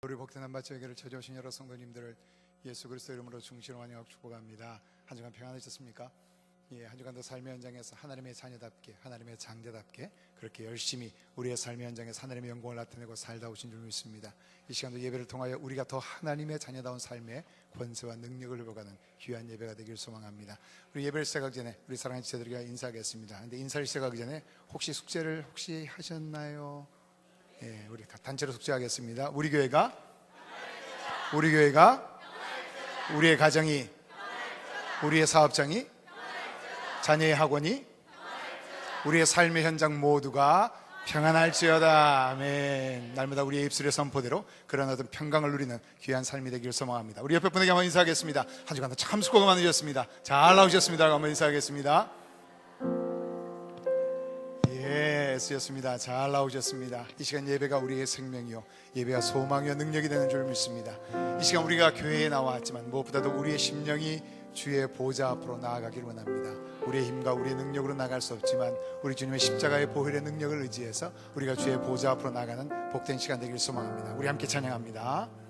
우리 복된 한밭 예배를 찾아오신 여러 성도님들을 예수 그리스도 이름으로 중시로 환영하고 축복합니다. 한 주간 평안하셨습니까? 한 주간도 삶의 현장에서 하나님의 자녀답게, 하나님의 장자답게 그렇게 열심히 우리의 삶의 현장에서 하나님의 영광을 나타내고 살다 오신 줄 믿습니다. 이 시간도 예배를 통하여 우리가 더 하나님의 자녀다운 삶의 권세와 능력을 회복하는 귀한 예배가 되길 소망합니다. 우리 예배를 시작하기 전에 우리 사랑하는 지체들과 인사하겠습니다. 그런데 인사를 시작하기 전에 혹시 숙제를 하셨나요? 우리 단체로 숙제하겠습니다. 우리 교회가 우리의 가정이, 우리의 사업장이, 자녀의 학원이, 우리의 삶의 현장 모두가 평안할지어다. 아멘. 날마다 우리의 입술의 선포대로 그런 어떤 평강을 누리는 귀한 삶이 되기를 소망합니다. 우리 옆에 분에게 한번 인사하겠습니다. 한 주간도 참 수고가 많으셨습니다. 잘 나오셨습니다. 한번 인사하겠습니다. 쓰였습니다. 잘 나오셨습니다. 이 시간 예배가 우리의 생명이요, 예배가 소망이요 능력이 되는 줄 믿습니다. 이 시간 우리가 교회에 나왔지만 무엇보다도 우리의 심령이 주의 보좌 앞으로 나아가기를 원합니다. 우리의 힘과 우리의 능력으로 나갈 수 없지만 우리 주님의 십자가의 보혈의 능력을 의지해서 우리가 주의 보좌 앞으로 나가는 복된 시간 되기를 소망합니다. 우리 함께 찬양합니다.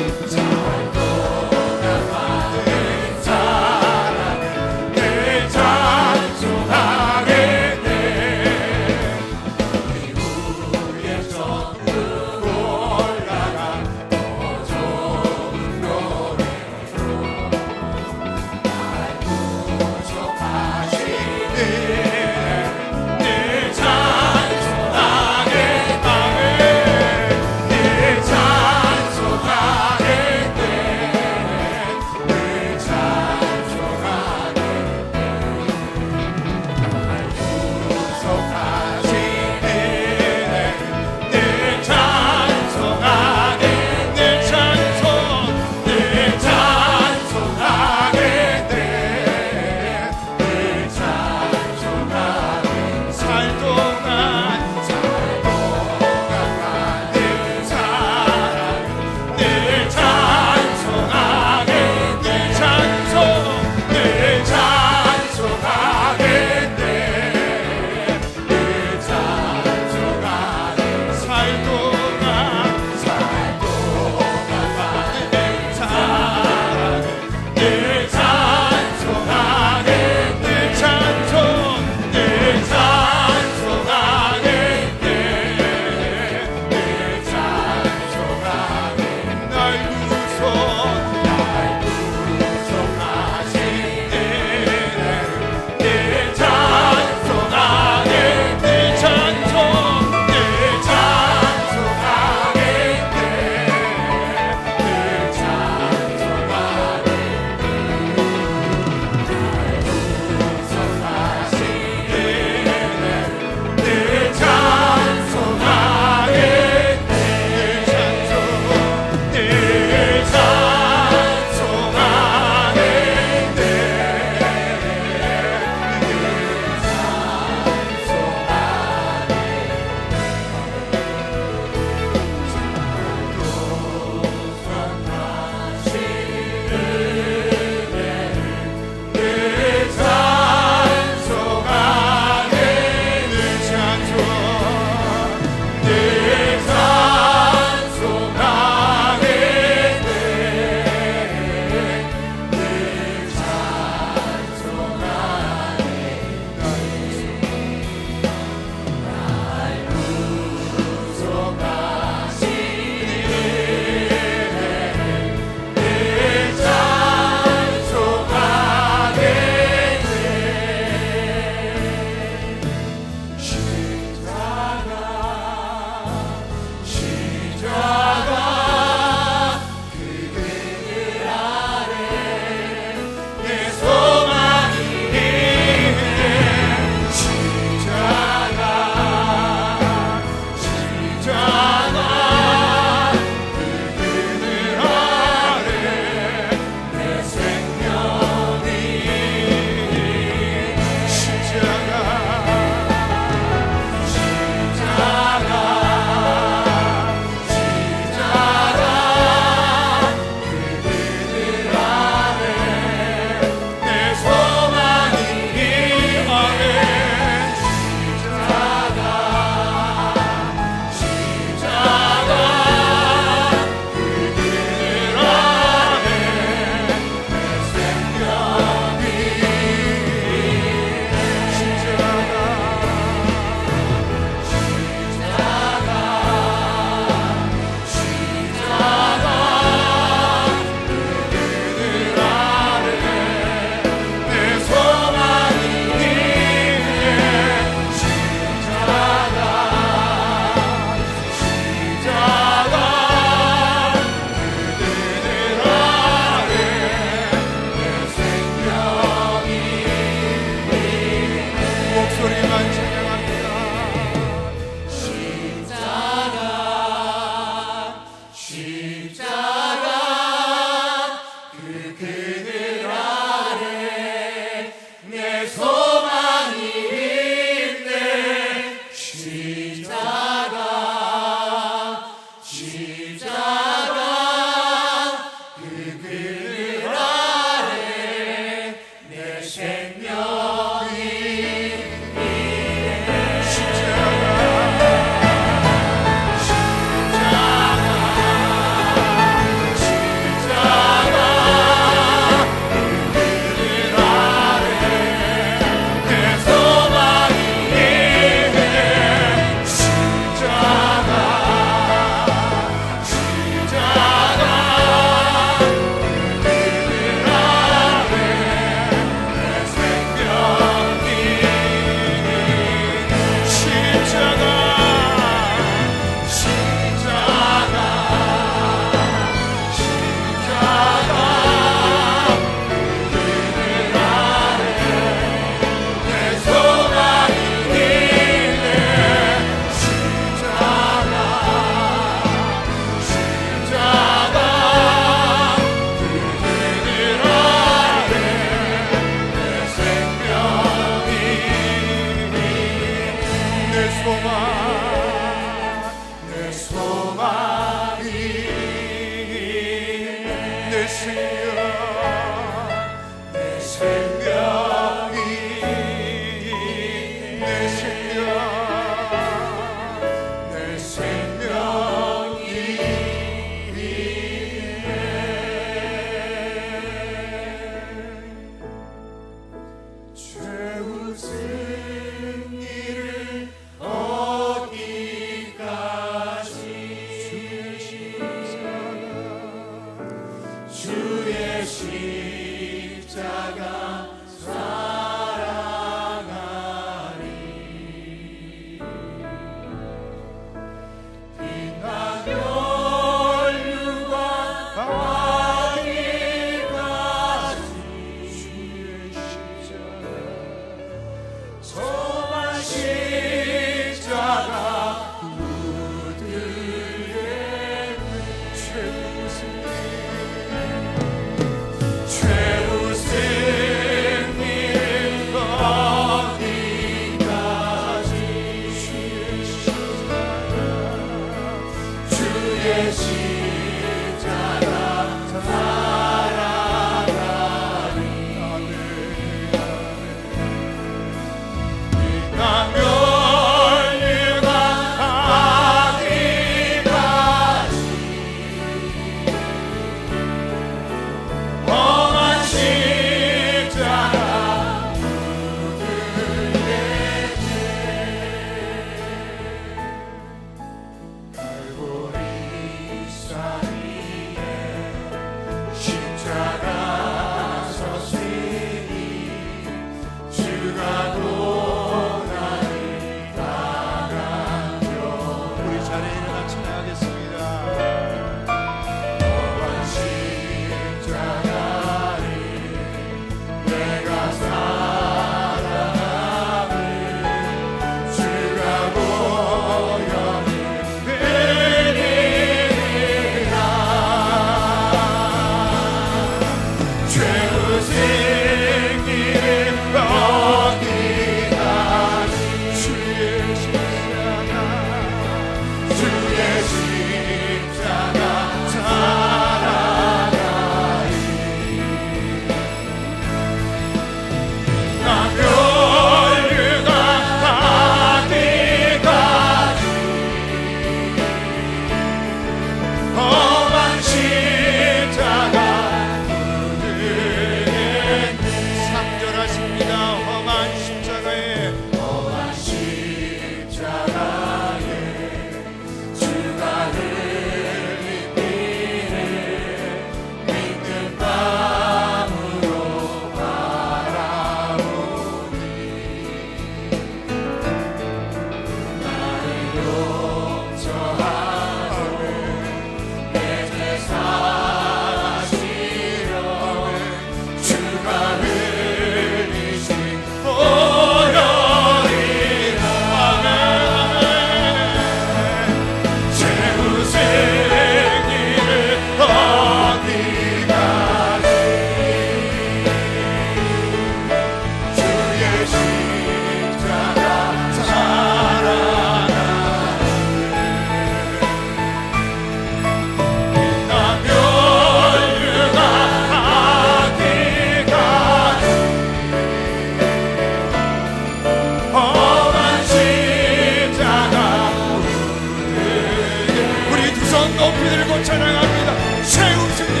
찬양합니다. 최후 승리,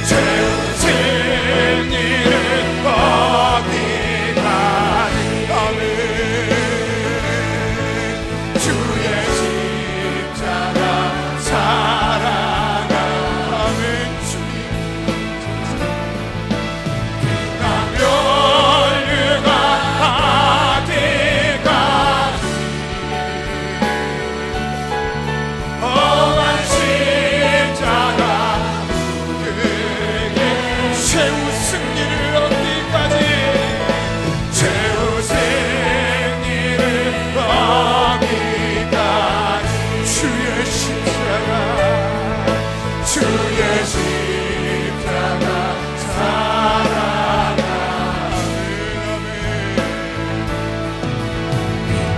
최후 승리를 거기까지. 아멘. 주의 십자가 사랑하는 주님, 빛난 멸류가 하기까지 험한 십자가 그에게 최후 승리를 얻기까지, 최후 승리를 얻기까지. 주의 십자가, 주의 십자가 사랑하는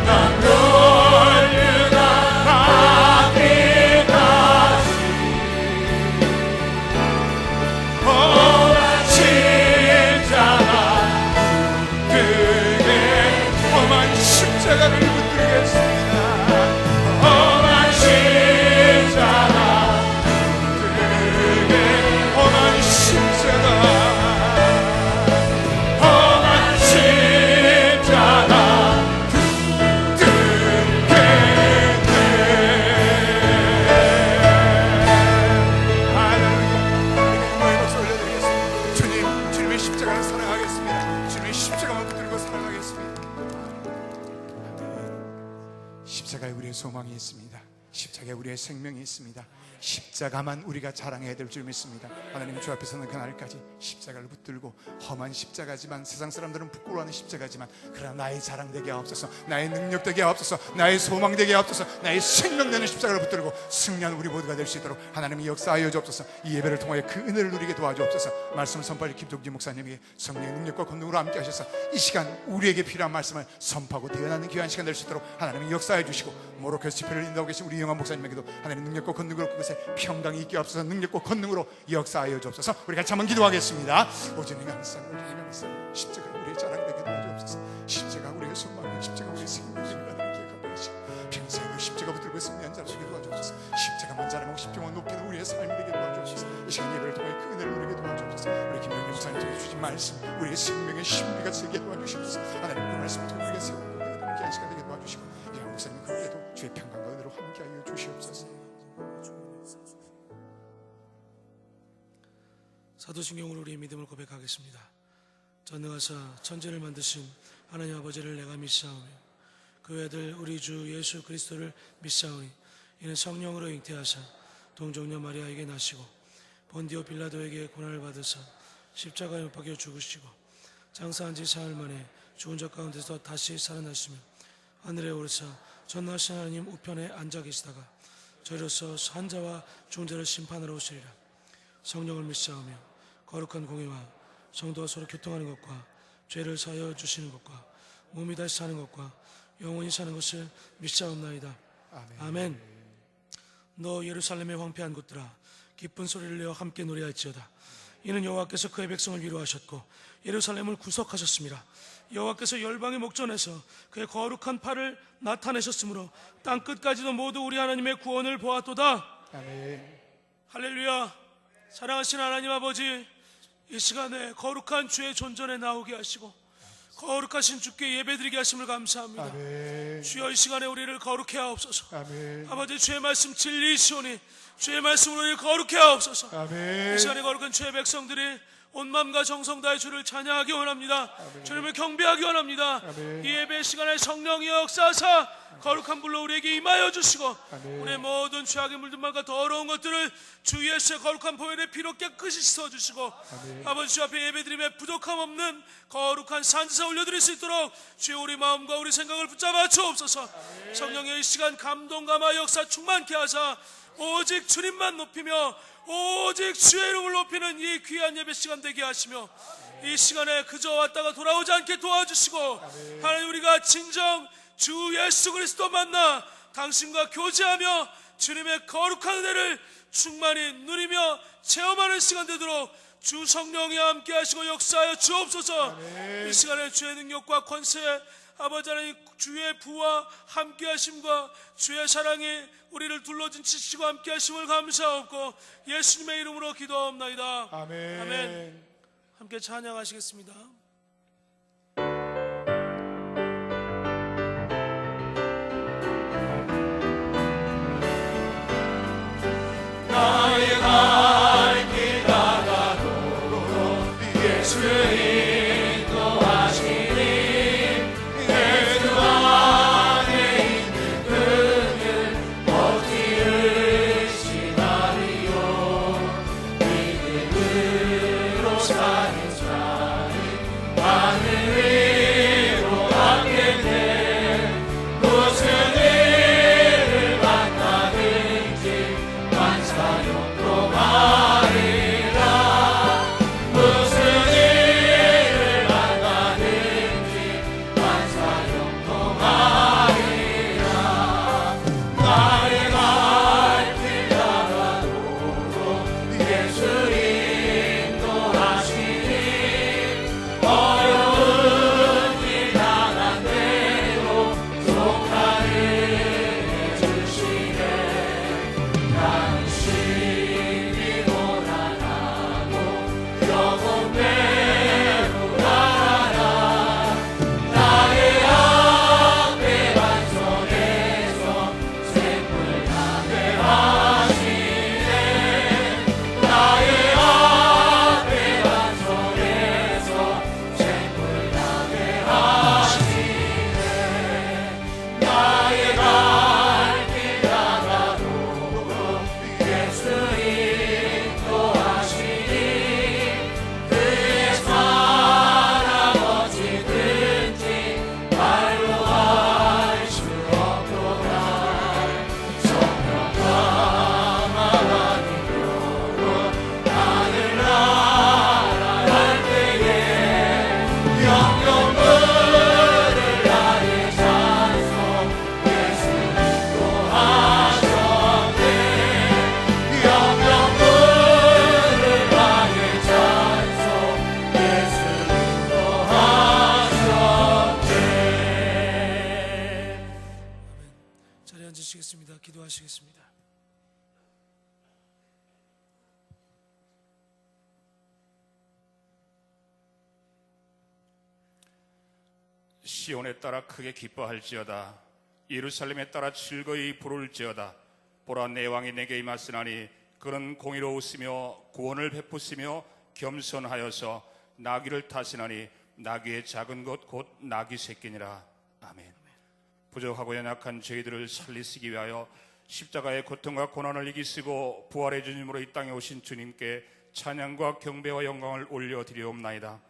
난 멸류가 하기까지 험한 십자가 그에게 험한 십자가를 붙들겠습니다. 험한 십자가 그에게 험한 십자가, 험한 십자가 붙들겠네. 할렐루야. 우리 박수 올려드리겠습니다. 주님, 주님의 십자가를 사랑하겠습니다. 주님의 십자가만 붙들고 사랑하겠습니다. 십자가에 우리의 소망이 있습니다. 십자가에 우리의 생명이 있습니다. 십자가만 우리가 자랑해야 될 줄 믿습니다. 하나님, 주 앞에서는 그날까지 십자가를 붙들고, 험한 십자가지만, 세상 사람들은 부끄러워하는 십자가지만, 그러나 나의 자랑 되게 하옵소서, 나의 능력 되게 하옵소서, 나의 소망 되게 하옵소서, 나의 생명 되는 십자가를 붙들고 승리하는 우리 모두가 될 수 있도록 하나님이 역사하여 주옵소서. 이 예배를 통하여 그 은혜를 누리게 도와주옵소서. 말씀을 선포할 김종지 목사님에게 성령의 능력과 권능으로 함께 하셔서 이 시간 우리에게 필요한 말씀을 선포하고 대언하는 귀한 시간 될 수 있도록 하나님이 역사해 주시고, 모로케스 집회를 인도하고 계신 우리 영환 목사님에게도 하나님 능력과 권능으로 그것에 평강이 있게 없어서 능력과 권능으로 역사하여 주옵소서. 우리 같이 한번 기도하겠습니다. 오직 항상 십자가 우리의 자랑되게 도와주옵소서. 십자가 우리의 소망, 십자가 우리의 생명입니다. 평생 그 십자가 붙들고 승리한 자를 되게 도와주옵소서. 십자가만 자랑하고 십자가만 높이는 우리의 삶이 되게 도와주옵소서. 이 시간 예배를 통해 그 은혜를 누리게 도와주옵소서. 우리 김영준 목사님 통해 주신 말씀, 우리의 생명의 신비가 되게 도와주시옵소서. 하나님, 그 말씀을 통해 우리에게 세우고 귀한 시간 되게 도와주시고, 이 목사님 그에게도 주의 평강과 은혜로 함께하여 주시옵소서. 사도신경으로 우리의 믿음을 고백하겠습니다. 전능하사 천지를 만드신 하나님 아버지를 내가 믿사오며 그 외아들 우리 주 예수 그리스도를 믿사오니 이는 성령으로 잉태하사 동정녀 마리아에게 나시고 본디오 빌라도에게 고난을 받으사 십자가에 못 박혀 죽으시고 장사한 지 사흘 만에 죽은 자 가운데서 다시 살아나시며 하늘에 오르사 전능하신 하나님 우편에 앉아 계시다가 저희로서 산자와 죽은 자를 심판하러 오시리라. 성령을 믿사오며 거룩한 공회와 성도가 서로 교통하는 것과 죄를 사하여 주시는 것과 몸이 다시 사는 것과 영원히 사는 것을 믿사옵나이다. 아멘. 너 예루살렘의 황폐한 곳들아, 기쁜 소리를 내어 함께 노래할지어다. 이는 여호와께서 그의 백성을 위로하셨고 예루살렘을 구속하셨습니다. 여호와께서 열방의 목전에서 그의 거룩한 팔을 나타내셨으므로 땅끝까지도 모두 우리 하나님의 구원을 보았도다. 아멘. 할렐루야. 사랑하신 하나님 아버지, 이 시간에 거룩한 주의 존전에 나오게 하시고 거룩하신 주께 예배드리게 하심을 감사합니다. 아멘. 주여, 이 시간에 우리를 거룩해 하옵소서. 아멘. 아버지, 주의 말씀 진리시오니 주의 말씀으로 우리를 거룩해 하옵소서. 아멘. 이 시간에 거룩한 주의 백성들이 온 마음과 정성 다해 주를 찬양하기 원합니다. 주님을 경배하기 원합니다. 아멘. 이 예배 시간에 성령이 역사하사 거룩한 불로 우리에게 임하여 주시고 아멘. 우리의 모든 죄악의 물든 말과 더러운 것들을 주 예수의 거룩한 보혈의 피로 깨끗이 씻어주시고 아버지 주 앞에 예배드림에 부족함 없는 거룩한 산지사 올려드릴 수 있도록 주의 우리 마음과 우리 생각을 붙잡아 주옵소서. 성령의 이 시간 감동감화 역사 충만케 하사 오직 주님만 높이며 오직 주의 이름을 높이는 이 귀한 예배 시간 되게 하시며 이 시간에 그저 왔다가 돌아오지 않게 도와주시고 하나님, 우리가 진정 주 예수 그리스도 만나 당신과 교제하며 주님의 거룩한 은혜를 충만히 누리며 체험하는 시간 되도록 주 성령이 함께 하시고 역사하여 주옵소서. 이 시간에 주의 능력과 권세 아버지 하나님 주의 부와 함께하심과 주의 사랑이 우리를 둘러진 지치고 함께하심을 감사하고 예수님의 이름으로 기도하옵나이다. 아멘. 아멘. 함께 찬양하시겠습니다. 나의 갈 길 다가도록 예수 인도하시니 내 주 안에 있는 그를 어찌 의심하리요. 믿음으로 사는 자는 하늘 위로 가게 돼 무슨 일을 만나든지 만사형통하리라. 무슨 일을 만나든지 만사형통하리라. 나의 갈 길 다가도록 예수 인도하시니 어려운 길 당한대도 속하게 해주시네. 나는 심히 고난하고 영혼대로 가라. 나의 앞에 반석에서 샘물 나게 하시네. 나의 앞에 반석에서 샘물 나게 하시네. 나의 갈 길 다가도록 예수 인도하시니 그의 사랑 어찌든지 말로 할 수 없도다. 성령과 마음이 교로 하늘나라 할 때에 영영들을 나의 찬송 예수 인도하셨네. 영영들을 나의 찬송 예수 인도하셨네. 자리에 앉으시겠습니다. 기도하시겠습니다. 시온에 따라 크게 기뻐할지어다. 예루살렘에 따라 즐거이 부를지어다. 보라, 내 왕이 내게 임하시나니 그는 공의로우시며 구원을 베푸시며 겸손하여서 나귀를 타시나니 나귀의 작은 것 곧 나귀 새끼니라. 아멘. 부족하고 연약한 저희들을 살리시기 위하여 십자가의 고통과 고난을 이기시고 부활의 주님으로 이 땅에 오신 주님께 찬양과 경배와 영광을 올려드리옵나이다.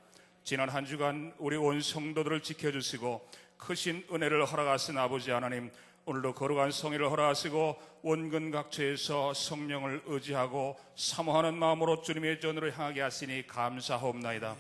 지난 한 주간 우리 온 성도들을 지켜주시고 크신 은혜를 허락하신 아버지 하나님, 오늘도 거룩한 성회를 허락하시고 원근 각처에서 성령을 의지하고 사모하는 마음으로 주님의 전으로 향하게 하시니 감사하옵나이다.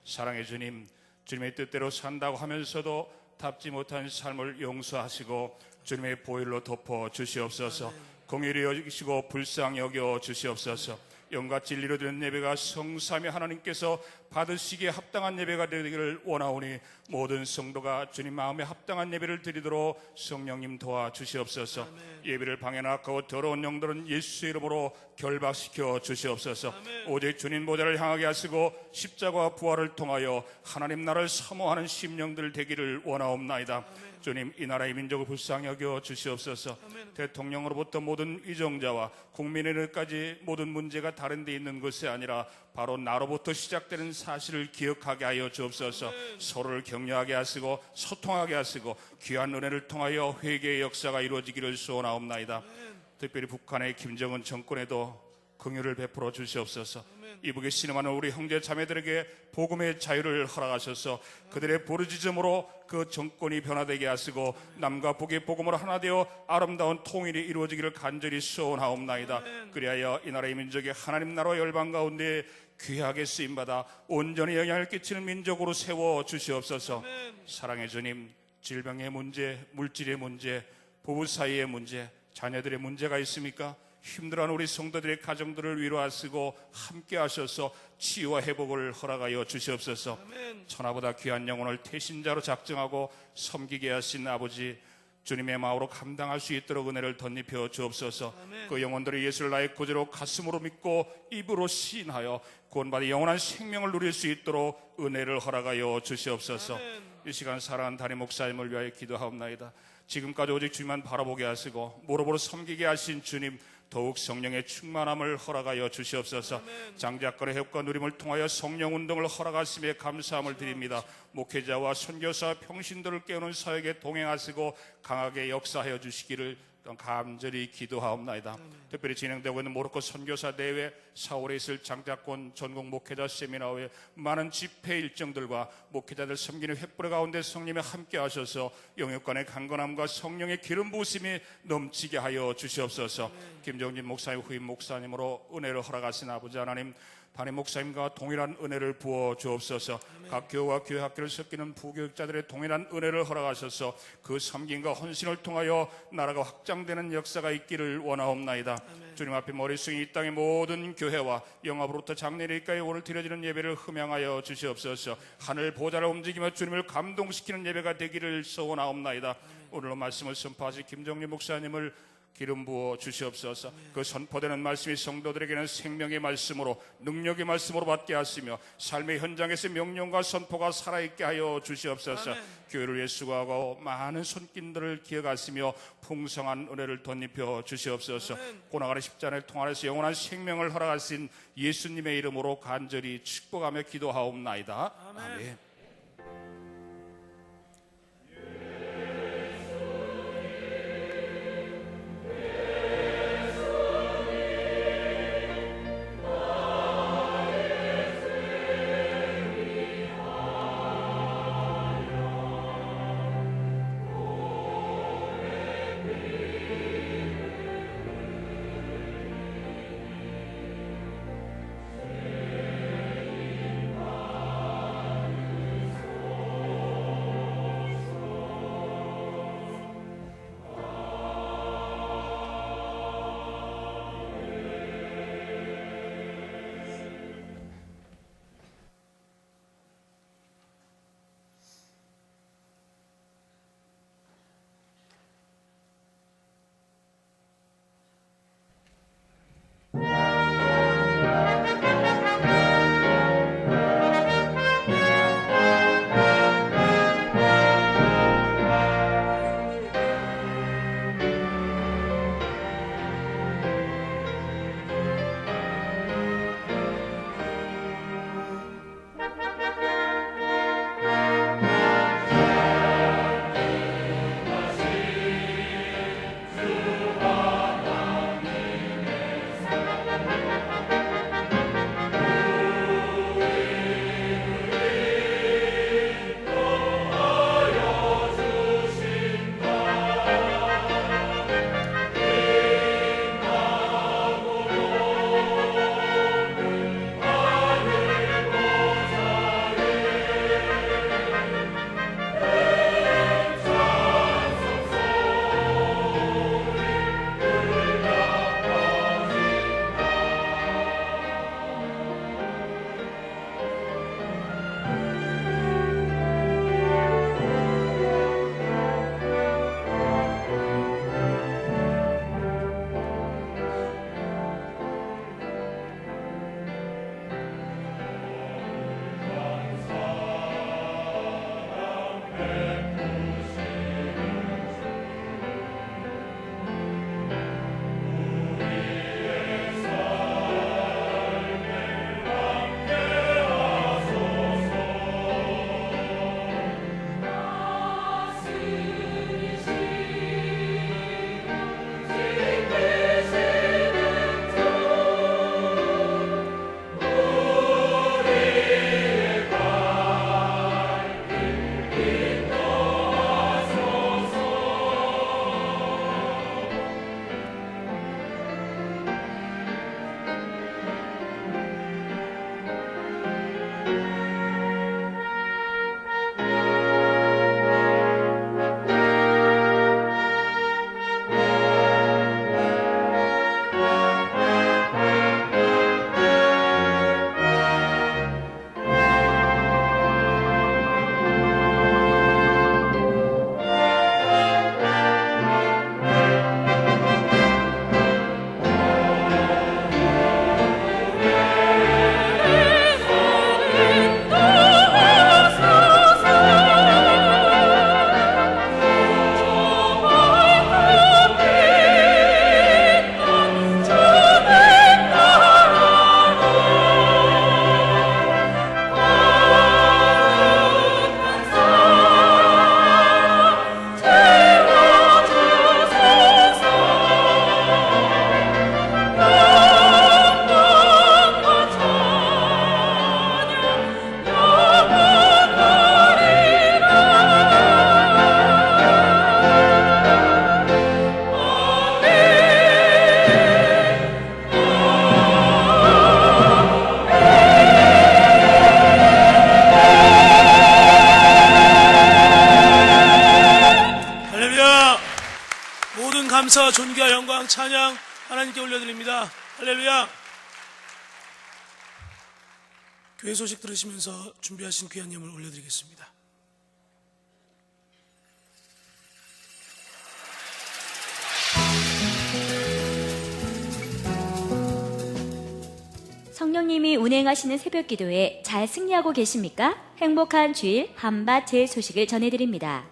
사랑의 주님, 주님의 뜻대로 산다고 하면서도 답지 못한 삶을 용서하시고 주님의 보혈로 덮어 주시옵소서. 공의를 여기시고 불쌍히 여겨 주시옵소서. 영과 진리로 드리는 예배가 성삼위 하나님께서 받으시기에 합당한 예배가 되기를 원하오니 모든 성도가 주님 마음에 합당한 예배를 드리도록 성령님 도와주시옵소서. 예배를 방해하고 더러운 영들은 예수의 이름으로 결박시켜 주시옵소서. 오직 주님 보좌를 향하게 하시고 십자가와 부활을 통하여 하나님 나라를 사모하는 심령들 되기를 원하옵나이다. 주님, 이 나라의 민족을 불쌍히 여겨 주시옵소서. 대통령으로부터 모든 위정자와 국민에게까지 모든 문제가 다른 데 있는 것이 아니라 바로 나로부터 시작되는 사실을 기억하게 하여 주옵소서. 서로를 격려하게 하시고 소통하게 하시고 귀한 은혜를 통하여 회개의 역사가 이루어지기를 소원하옵나이다. 특별히 북한의 김정은 정권에도 긍휼을 베풀어 주시옵소서. 이북에 신음하는 우리 형제 자매들에게 복음의 자유를 허락하셔서 그들의 부르짖음으로 그 정권이 변화되게 하시고 남과 북의 복음으로 하나 되어 아름다운 통일이 이루어지기를 간절히 소원하옵나이다. 그리하여 이 나라의 민족이 하나님 나라 열방 가운데 귀하게 쓰임받아 온전히 영향을 끼치는 민족으로 세워 주시옵소서. 사랑의 주님, 질병의 문제, 물질의 문제, 부부 사이의 문제, 자녀들의 문제가 있습니까? 힘들어하는 우리 성도들의 가정들을 위로하시고 함께 하셔서 치유와 회복을 허락하여 주시옵소서. 천하보다 귀한 영혼을 태신자로 작정하고 섬기게 하신 아버지, 주님의 마음으로 감당할 수 있도록 은혜를 덧입혀 주옵소서. 그 영혼들이 예수를 나의 구주로 가슴으로 믿고 입으로 시인하여 구원받아 영원한 생명을 누릴 수 있도록 은혜를 허락하여 주시옵소서. 이 시간 사랑하는 담임 목사님을 위하여 기도하옵나이다. 지금까지 오직 주님만 바라보게 하시고 무릎으로 섬기게 하신 주님, 더욱 성령의 충만함을 허락하여 주시옵소서. 장자권의 회복과 누림을 통하여 성령 운동을 허락하심에 감사함을 드립니다. 목회자와 선교사, 평신들을 깨우는 사역에 동행하시고 강하게 역사하여 주시기를 간절히 기도하옵나이다. 특별히 진행되고 있는 모로코 선교사 대회, 4월에 있을 장자권 전국 목회자 세미나회, 많은 집회 일정들과 목회자들 섬기는 횃불의 가운데 성령이 함께 하셔서 영역간의 강건함과 성령의 기름 부으심이 넘치게 하여 주시옵소서. 김정진 목사님 후임 목사님으로 은혜를 허락하신 아버지 하나님, 담임 목사님과 동일한 은혜를 부어 주옵소서. 각 교회와 교회 학교를 섞이는 부교육자들의 동일한 은혜를 허락하셔서 그 섬김과 헌신을 통하여 나라가 확장되는 역사가 있기를 원하옵나이다. 주님 앞에 머리 숙인 이 땅의 모든 교회와 영업으로부터 장례일까지 오늘 드려지는 예배를 흠양하여 주시옵소서. 하늘 보좌를 움직이며 주님을 감동시키는 예배가 되기를 소원하옵나이다. 오늘로 말씀을 선포하신 김정리 목사님을 기름 부어 주시옵소서. 그 선포되는 말씀이 성도들에게는 생명의 말씀으로, 능력의 말씀으로 받게 하시며 삶의 현장에서 명령과 선포가 살아있게 하여 주시옵소서. 교회를 위해 수고하고 많은 손길들을 기억하시며 풍성한 은혜를 덧입혀 주시옵소서. 고나가는 십자가를 통하여서 영원한 생명을 허락하신 예수님의 이름으로 간절히 축복하며 기도하옵나이다. 아멘. 모든 감사와 존귀와 영광, 찬양 하나님께 올려드립니다. 할렐루야. 교회 소식 들으시면서 준비하신 귀한 예물 올려드리겠습니다. 성령님이 운행하시는 새벽기도에 잘 승리하고 계십니까? 행복한 주일 한밭 제 소식을 전해드립니다.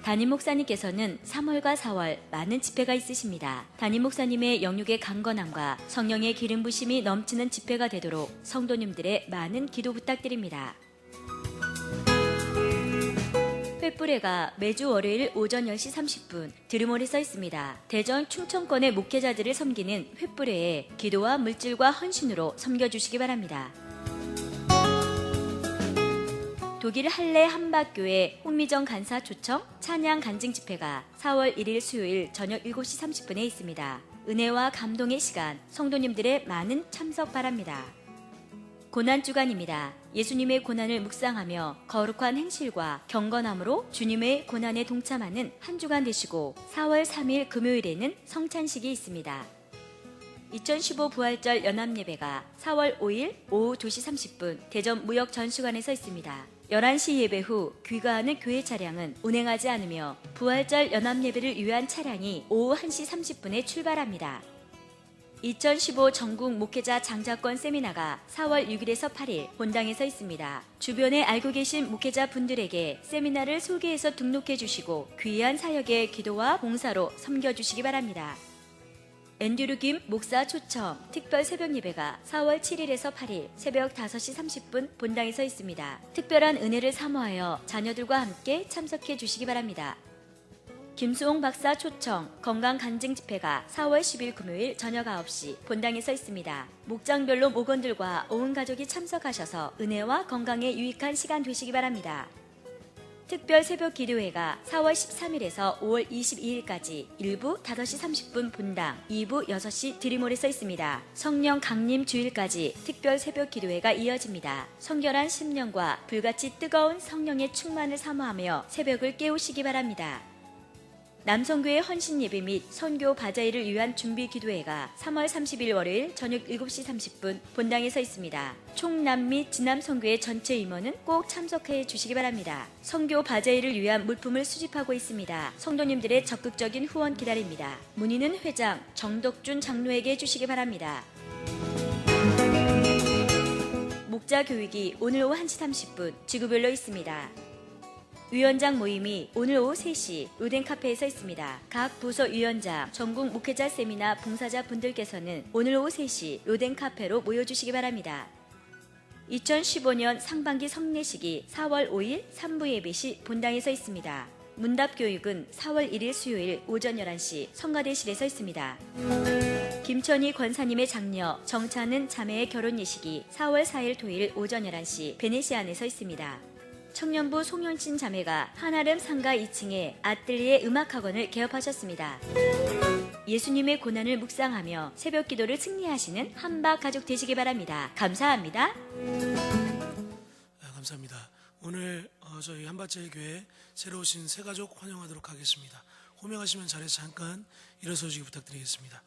담임 목사님께서는 3월과 4월 많은 집회가 있으십니다. 담임 목사님의 영육의 강건함과 성령의 기름 부심이 넘치는 집회가 되도록 성도님들의 많은 기도 부탁드립니다. 횃불회가 매주 월요일 오전 10시 30분 드루몰에 써 있습니다. 대전 충청권의 목회자들을 섬기는 횃불회에 기도와 물질과 헌신으로 섬겨주시기 바랍니다. 독일 할레 한박교회 홍미정 간사 초청 찬양 간증 집회가 4월 1일 수요일 저녁 7시 30분에 있습니다. 은혜와 감동의 시간, 성도님들의 많은 참석 바랍니다. 고난주간입니다. 예수님의 고난을 묵상하며 거룩한 행실과 경건함으로 주님의 고난에 동참하는 한 주간 되시고 4월 3일 금요일에는 성찬식이 있습니다. 2015 부활절 연합예배가 4월 5일 오후 2시 30분 대전 무역전시관에서 있습니다. 11시 예배 후 귀가하는 교회 차량은 운행하지 않으며 부활절 연합예배를 위한 차량이 오후 1시 30분에 출발합니다. 2015 전국 목회자 장자권 세미나가 4월 6일에서 8일 본당에서 있습니다. 주변에 알고 계신 목회자 분들에게 세미나를 소개해서 등록해 주시고 귀한 사역의 기도와 봉사로 섬겨주시기 바랍니다. 앤드류 김 목사 초청 특별 새벽 예배가 4월 7일에서 8일 새벽 5시 30분 본당에서 있습니다. 특별한 은혜를 사모하여 자녀들과 함께 참석해 주시기 바랍니다. 김수홍 박사 초청 건강 간증 집회가 4월 10일 금요일 저녁 9시 본당에서 있습니다. 목장별로 목원들과 온 가족이 참석하셔서 은혜와 건강에 유익한 시간 되시기 바랍니다. 특별 새벽 기도회가 4월 13일에서 5월 22일까지 1부 5시 30분 본당, 2부 6시 드리몰에서 있습니다. 성령 강림 주일까지 특별 새벽 기도회가 이어집니다. 성결한 심령과 불같이 뜨거운 성령의 충만을 사모하며 새벽을 깨우시기 바랍니다. 남성교회 헌신 예배 및 선교 바자회를 위한 준비 기도회가 3월 30일 월요일 저녁 7시 30분 본당에서 있습니다. 총남 및 진남 선교회 전체 임원은 꼭 참석해 주시기 바랍니다. 선교 바자회를 위한 물품을 수집하고 있습니다. 성도님들의 적극적인 후원 기다립니다. 문의는 회장 정덕준 장로에게 해주시기 바랍니다. 목자 교육이 오늘 오후 1시 30분 지구별로 있습니다. 위원장 모임이 오늘 오후 3시 로덴카페에서 있습니다. 각 부서 위원장, 전국 목회자 세미나 봉사자 분들께서는 오늘 오후 3시 로덴카페로 모여주시기 바랍니다. 2015년 상반기 성례식이 4월 5일 3부 예배 시 본당에서 있습니다. 문답교육은 4월 1일 수요일 오전 11시 성가대실에서 있습니다. 김천희 권사님의 장녀 정찬은 자매의 결혼 예식이 4월 4일 토요일 오전 11시 베네시안에서 있습니다. 청년부 송현신 자매가 한아름 상가 2층에 아뜰리에 음악학원을 개업하셨습니다. 예수님의 고난을 묵상하며 새벽 기도를 승리하시는 한박 가족 되시기 바랍니다. 감사합니다. 감사합니다. 오늘 저희 한밭제일교회 새로 오신 새 가족 환영하도록 하겠습니다. 호명하시면 자리에서 잠깐 일어서주시기 부탁드리겠습니다.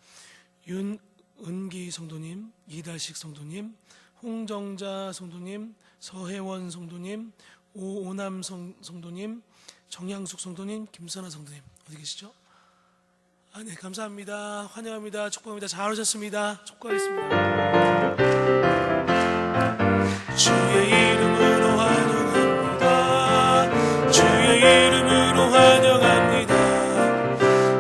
윤은기 성도님, 이달식 성도님, 홍정자 성도님, 서혜원 성도님, 오오남 성도님, 정양숙 성도님, 김선아 성도님 어디 계시죠? 네, 감사합니다. 환영합니다. 축복합니다. 잘 오셨습니다. 축복하겠습니다. 주의 이름으로 환영합니다. 주의 이름으로 환영합니다.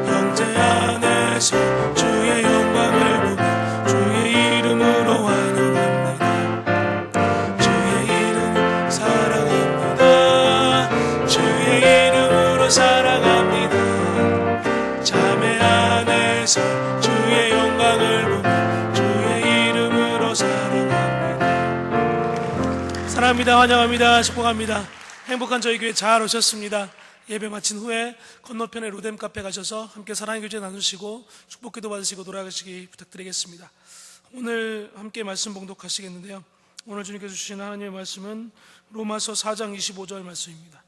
형제 안에서 주의 영광을 보고 주의 이름으로 환영합니다. 주의 이름 사랑합니다. 주의 이름으로 사랑합니다. 자매 안에서 주의 영광을 보고 주의 이름으로 사랑합니다. 사랑합니다. 환영합니다. 축복합니다. 행복한 저희 교회 잘 오셨습니다. 예배 마친 후에 건너편에 로뎀 카페 가셔서 함께 사랑의 교제 나누시고 축복기도 받으시고 돌아가시기 부탁드리겠습니다. 오늘 함께 말씀 봉독하시겠는데요, 오늘 주님께서 주신 하나님의 말씀은 로마서 4장 25절 말씀입니다.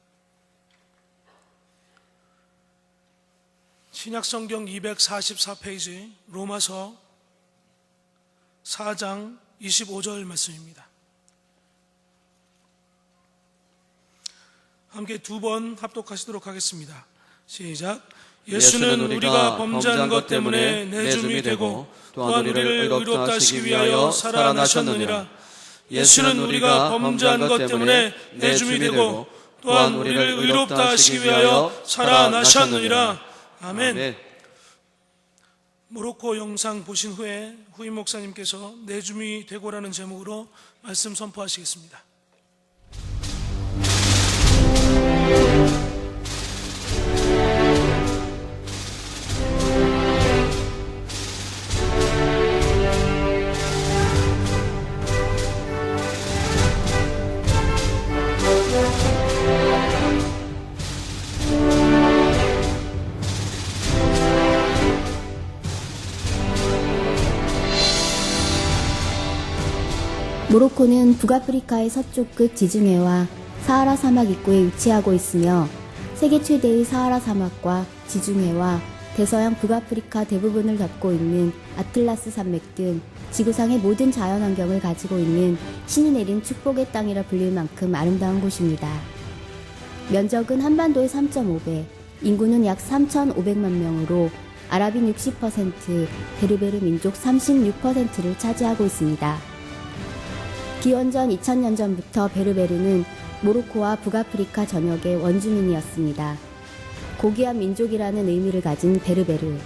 신약성경 244페이지 로마서 4장 25절 말씀입니다. 함께 두 번 합독하시도록 하겠습니다. 시작. 예수는 우리가 범죄한 것 때문에 내줌이 되고 또한 우리를 의롭다 하시기 위하여 살아나셨느니라. 예수는 우리가 범죄한 것 때문에 내줌이 되고 또한 우리를 의롭다 하시기 위하여 살아나셨느니라. 아멘. 모로코 영상 보신 후에 후임 목사님께서 내줌이 되고라는 제목으로 말씀 선포하시겠습니다. 모로코는 북아프리카의 서쪽 끝 지중해와 사하라 사막 입구에 위치하고 있으며 세계 최대의 사하라 사막과 지중해와 대서양 북아프리카 대부분을 덮고 있는 아틀라스 산맥 등 지구상의 모든 자연환경을 가지고 있는 신이 내린 축복의 땅이라 불릴 만큼 아름다운 곳입니다. 면적은 한반도의 3.5배, 인구는 약 3,500만 명으로 아랍인 60%, 베르베르 민족 36%를 차지하고 있습니다. 기원전 2000년 전부터 베르베르는 모로코와 북아프리카 전역의 원주민이었습니다. 고귀한 민족이라는 의미를 가진 베르베르.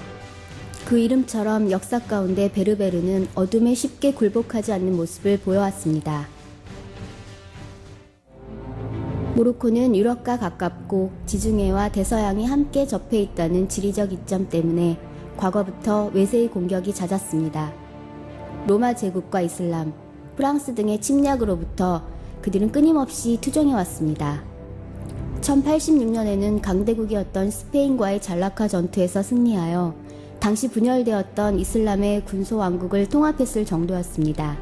그 이름처럼 역사 가운데 베르베르는 어둠에 쉽게 굴복하지 않는 모습을 보여왔습니다. 모로코는 유럽과 가깝고 지중해와 대서양이 함께 접해 있다는 지리적 이점 때문에 과거부터 외세의 공격이 잦았습니다. 로마 제국과 이슬람, 프랑스 등의 침략으로부터 그들은 끊임없이 투정해왔습니다. 1086년에는 강대국이었던 스페인과의 잘라카 전투에서 승리하여 당시 분열되었던 이슬람의 군소 왕국을 통합했을 정도였습니다.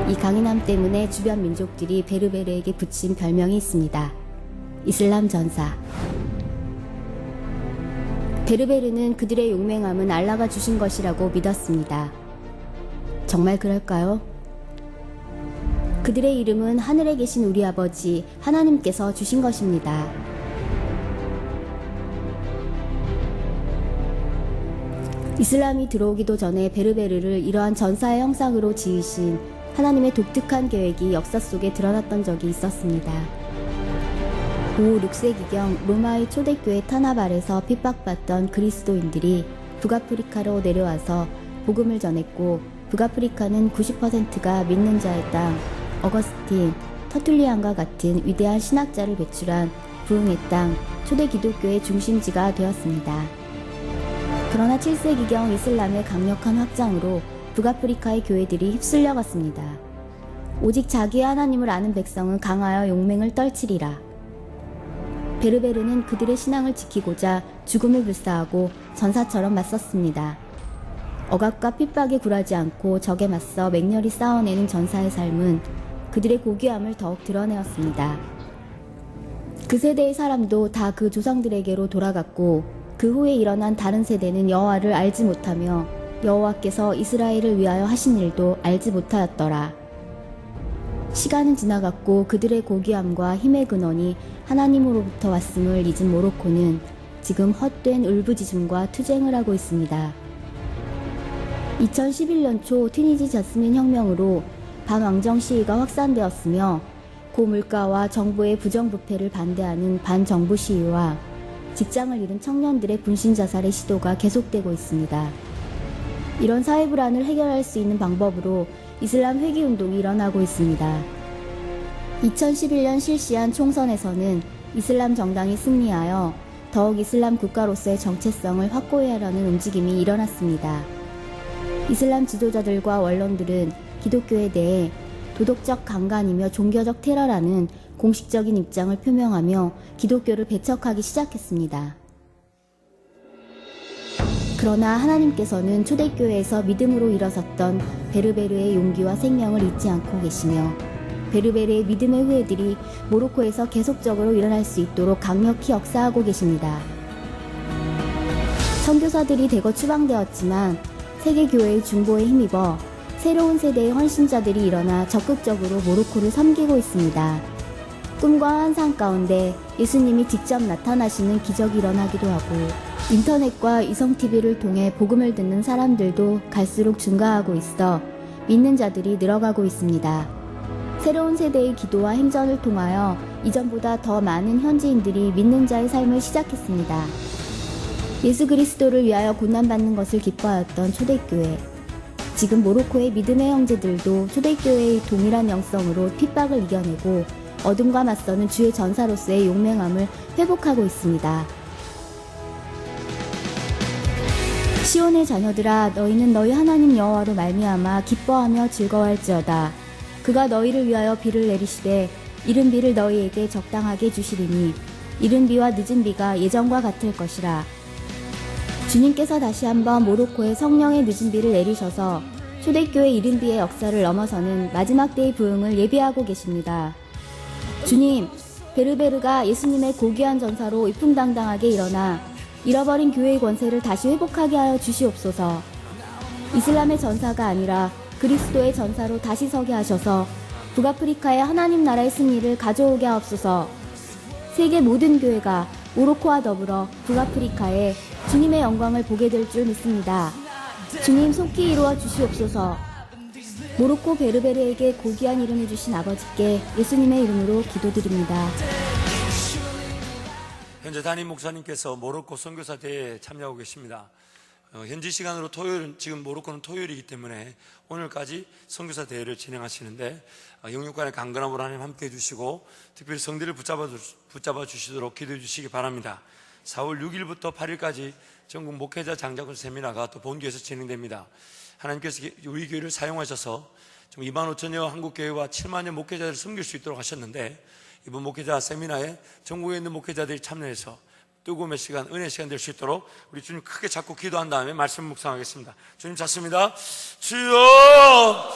이 강인함 때문에 주변 민족들이 베르베르에게 붙인 별명이 있습니다. 이슬람 전사. 베르베르는 그들의 용맹함은 알라가 주신 것이라고 믿었습니다. 정말 그럴까요? 그들의 이름은 하늘에 계신 우리 아버지 하나님께서 주신 것입니다. 이슬람이 들어오기도 전에 베르베르를 이러한 전사의 형상으로 지으신 하나님의 독특한 계획이 역사 속에 드러났던 적이 있었습니다. 5, 6세기경 로마의 초대교회 탄압 아래서 핍박받던 그리스도인들이 북아프리카로 내려와서 복음을 전했고 북아프리카는 90%가 믿는 자의 땅, 어거스틴, 터툴리안과 같은 위대한 신학자를 배출한 부흥의 땅, 초대 기독교의 중심지가 되었습니다. 그러나 7세기경 이슬람의 강력한 확장으로 북아프리카의 교회들이 휩쓸려 갔습니다. 오직 자기의 하나님을 아는 백성은 강하여 용맹을 떨치리라. 베르베르는 그들의 신앙을 지키고자 죽음을 불사하고 전사처럼 맞섰습니다. 억압과 핍박에 굴하지 않고 적에 맞서 맹렬히 싸워내는 전사의 삶은 그들의 고귀함을 더욱 드러내었습니다. 그 세대의 사람도 다 그 조상들에게로 돌아갔고 그 후에 일어난 다른 세대는 여호와를 알지 못하며 여호와께서 이스라엘을 위하여 하신 일도 알지 못하였더라. 시간은 지나갔고 그들의 고귀함과 힘의 근원이 하나님으로부터 왔음을 잊은 모로코는 지금 헛된 울부짖음과 투쟁을 하고 있습니다. 2011년 초 튀니지 자스민 혁명으로 반왕정 시위가 확산되었으며 고물가와 정부의 부정부패를 반대하는 반정부 시위와 직장을 잃은 청년들의 분신 자살의 시도가 계속되고 있습니다. 이런 사회 불안을 해결할 수 있는 방법으로 이슬람 회귀운동이 일어나고 있습니다. 2011년 실시한 총선에서는 이슬람 정당이 승리하여 더욱 이슬람 국가로서의 정체성을 확고히 하려는 움직임이 일어났습니다. 이슬람 지도자들과 원론들은 기독교에 대해 도덕적 강간이며 종교적 테러라는 공식적인 입장을 표명하며 기독교를 배척하기 시작했습니다. 그러나 하나님께서는 초대교회에서 믿음으로 일어섰던 베르베르의 용기와 생명을 잊지 않고 계시며 베르베르의 믿음의 후예들이 모로코에서 계속적으로 일어날 수 있도록 강력히 역사하고 계십니다. 선교사들이 대거 추방되었지만 세계교회의 중보에 힘입어 새로운 세대의 헌신자들이 일어나 적극적으로 모로코를 섬기고 있습니다. 꿈과 환상 가운데 예수님이 직접 나타나시는 기적이 일어나기도 하고 인터넷과 이성TV를 통해 복음을 듣는 사람들도 갈수록 증가하고 있어 믿는 자들이 늘어가고 있습니다. 새로운 세대의 기도와 행전을 통하여 이전보다 더 많은 현지인들이 믿는 자의 삶을 시작했습니다. 예수 그리스도를 위하여 고난받는 것을 기뻐하였던 초대교회. 지금 모로코의 믿음의 형제들도 초대교회의 동일한 영성으로 핍박을 이겨내고 어둠과 맞서는 주의 전사로서의 용맹함을 회복하고 있습니다. 시온의 자녀들아, 너희는 너희 하나님 여호와로 말미암아 기뻐하며 즐거워할지어다. 그가 너희를 위하여 비를 내리시되 이른 비를 너희에게 적당하게 주시리니 이른 비와 늦은 비가 예전과 같을 것이라. 주님께서 다시 한번 모로코에 성령의 늦은 비를 내리셔서 초대교회 이른 비의 역사를 넘어서는 마지막 때의 부흥을 예비하고 계십니다. 주님, 베르베르가 예수님의 고귀한 전사로 위풍당당하게 일어나 잃어버린 교회의 권세를 다시 회복하게 하여 주시옵소서. 이슬람의 전사가 아니라 그리스도의 전사로 다시 서게 하셔서 북아프리카의 하나님 나라의 승리를 가져오게 하옵소서. 세계 모든 교회가 모로코와 더불어 북아프리카에 주님의 영광을 보게 될 줄 믿습니다. 주님 속히 이루어 주시옵소서. 모로코 베르베르에게 고귀한 이름을 주신 아버지께 예수님의 이름으로 기도드립니다. 현재 담임 목사님께서 모로코 선교사 대회에 참여하고 계십니다. 현지 시간으로 토요일, 지금 모로코는 토요일이기 때문에 오늘까지 선교사 대회를 진행하시는데 영육간의 강건함으로 하나님 함께해 주시고 특별히 성대를 붙잡아 주시도록 기도해 주시기 바랍니다. 4월 6일부터 8일까지 전국 목회자 장자권 세미나가 또 본교에서 진행됩니다. 하나님께서 우리 교회를 사용하셔서 25,000여 한국교회와 7만여 목회자들을 섬길 수 있도록 하셨는데 이번 목회자 세미나에 전국에 있는 목회자들이 참여해서 뜨거움의 시간, 은혜의 시간 될 수 있도록 우리 주님 크게 잡고 기도한 다음에 말씀 묵상하겠습니다. 주님 찾습니다. 주여,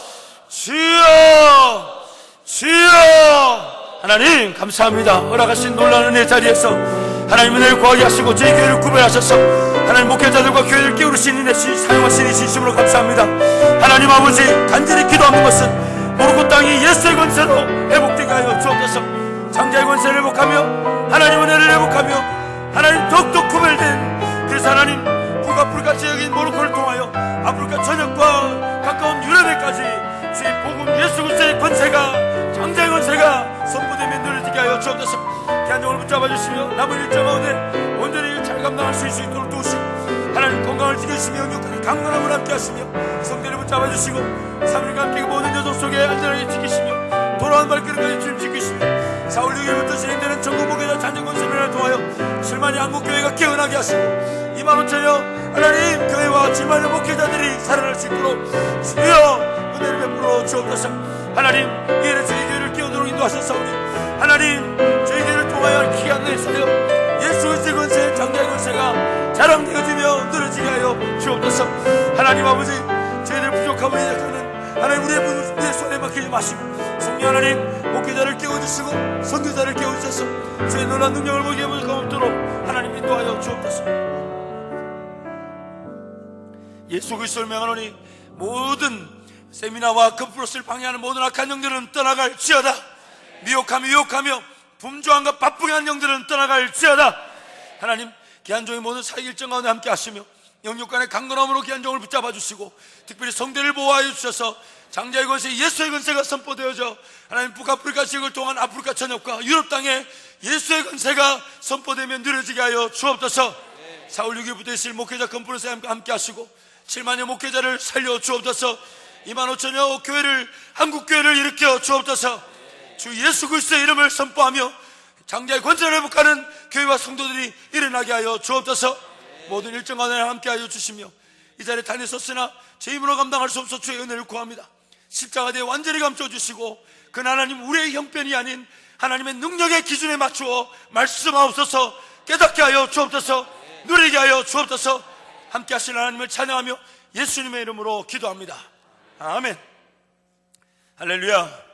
주여, 주여. 하나님 감사합니다. 허락하신 놀라운 은혜의 자리에서 하나님 은혜를 구하게 하시고 저희 교회를 구별하셔서 하나님 목회자들과 교회를 깨우르신 은혜 사용하시니 진심으로 감사합니다. 하나님 아버지, 간절히 기도하는 것은 모로코 땅이 예수의 권세로 회복되게 하여 주옵소서. 장자의 권세를 회복하며 하나님 은혜를 회복하며 하나님 더욱더 구별된, 그래서 하나님 북아프리카 지역인 모로코를 통하여 아프리카 전역과 가까운 유럽에까지 주의 복음 예수 그리스도의 권세가, 장자의 권세가 선포되며 누려지게 하여 주옵소서. 기한종을 붙잡아 주시며 남은 일정 가운데 온전히 일 잘 감당할 수 있도록 도우시고 하나님 건강을 지키시며 영육간의 강건함을 함께 하시며 성대를 붙잡아 주시고 3일간 함께 모든 여정 속에 안전하게 지키시며 돌아온 발걸음까지 주님 지키시며 4월 6일부터 진행되는 전국 목회자 잔정권 세미나를 통하여 7만여 한국교회가 깨어나게 하시고 25,000여 하나님 교회와 7만여 목회자들이 살아날 수 있도록 주여 은혜를 베풀어 주옵소서. 하나님 이 일에 저희 교회를 깨우도록 인도하셨사오니 하나님 저희 교회를 통하여 귀한 은혜 사여 예수 그리스도의 권세, 장자의 권세가 자랑되어지며 늘어지게 하여 주옵소서. 하나님 아버지, 저희들 부족함을 인정하는 하나님 우리의 손에 맡기지 마시고 성령 하나님 목회자를 깨워주시고 선교사를 깨워주셔서 저희 놀라운 능력을 보게 없도록 하나님 인도하여 주옵소서. 예수 그리스도를 명하노니 모든 세미나와 컨퍼런스를 방해하는 모든 악한 영들은 떠나갈지어다. 미혹하며 유혹하며 분주함과 바쁘게 하는 영들은 떠나갈지어다. 하나님 기한종의 모든 사역 일정 가운데 함께 하시며 영육간의 강건함으로 기한종을 붙잡아 주시고 특별히 성대를 보호하여 주셔서 장자의 권세, 예수의 권세가 선포되어져 하나님 북아프리카 지역을 통한 아프리카 전역과 유럽 땅에 예수의 권세가 선포되며 누려지게 하여 주옵소서. 4월 6일부터 있을 목회자 컨퍼런스에 함께 하시고 7만여 목회자를 살려 주옵소서. 25,000여 교회를, 한국교회를 일으켜 주옵소서. 주 예수 그리스도의 이름을 선포하며 장자의 권세를 회복하는 교회와 성도들이 일어나게 하여 주옵소서. 모든 일정 가운데 함께하여 주시며 이 자리에 다녔었으나 제 힘으로 감당할 수 없어 주의 은혜를 구합니다. 십자가대에 완전히 감춰주시고 그 하나님 우리의 형편이 아닌 하나님의 능력의 기준에 맞추어 말씀하옵소서. 깨닫게 하여 주옵소서. 누리게 하여 주옵소서. 함께 하신 하나님을 찬양하며 예수님의 이름으로 기도합니다. 아멘. 할렐루야.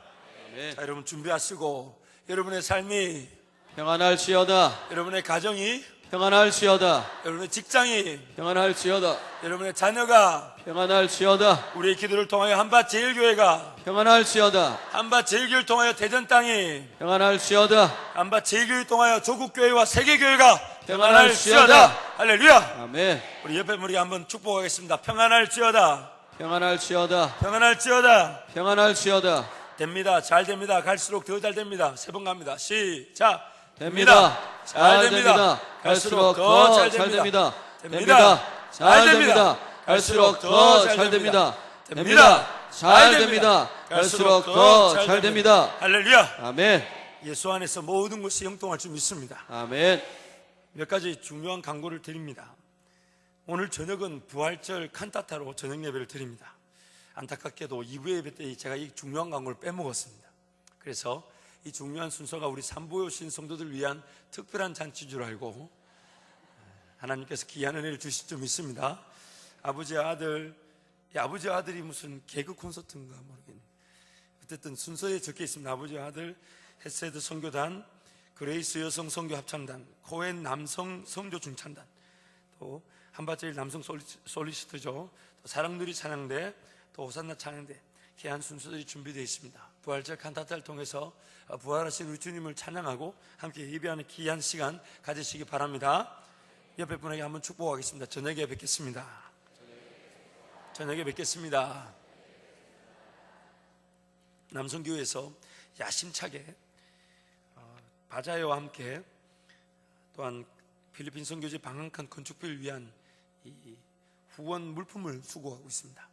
자, 여러분 준비하시고 여러분의 삶이 평안할지어다. 여러분의 가정이 평안할지어다. 여러분의 직장이, 평안할지어다. 여러분의 자녀가, 평안할지어다. 우리의 기도를 통하여 한밭제일교회가, 평안할지어다. 한밭제일교회를 통하여 대전 땅이, 평안할지어다. 한밭제일교회를 통하여 조국교회와 세계교회가 평안할지어다. 할렐루야. 아멘. 우리 옆에 우리 한번 축복하겠습니다. 평안할지어다. 평안할지어다. 평안할지어다. 평안할지어다. 됩니다. 잘 됩니다. 갈수록 더 잘 됩니다. 세 번 갑니다. 시작. 됩니다. 잘 됩니다. 갈수록 더 잘 됩니다. 됩니다. 잘 됩니다. 갈수록 더 잘 됩니다. 됩니다. 잘 됩니다. 갈수록 더 잘 됩니다. 할렐루야. 아멘. 예수 안에서 모든 것이 형통할 줄 믿습니다. 아멘. 몇 가지 중요한 강구를 드립니다. 오늘 저녁은 부활절 칸타타로 저녁 예배를 드립니다. 안타깝게도 2부 예배 때 제가 이 중요한 강구를 빼먹었습니다. 그래서 이 중요한 순서가 우리 3부에 오신 성도들 위한 특별한 잔치인 줄 알고 하나님께서 귀한 은혜를 주실 줄 믿습니다. 아버지와 아들이 무슨 개그 콘서트인가 모르겠네. 어쨌든 순서에 적혀 있습니다. 아버지와 아들, 헤세드 선교단, 그레이스 여성 선교 합창단, 코엔 남성 선교 중창단, 또 한밭제일 남성 솔리스트죠. 또 사랑누리 찬양대, 또 호산나 찬양대, 귀한 순서들이 준비되어 있습니다. 부활절 칸타타를 통해서 부활하신 우리 주님을 찬양하고 함께 예배하는 귀한 시간 가지시기 바랍니다. 옆에 분에게 한번 축복하겠습니다. 저녁에 뵙겠습니다. 저녁에 뵙겠습니다. 남성교회에서 야심차게 바자회와 함께 또한 필리핀 선교지 방한칸 건축비를 위한 이 후원 물품을 수고하고 있습니다.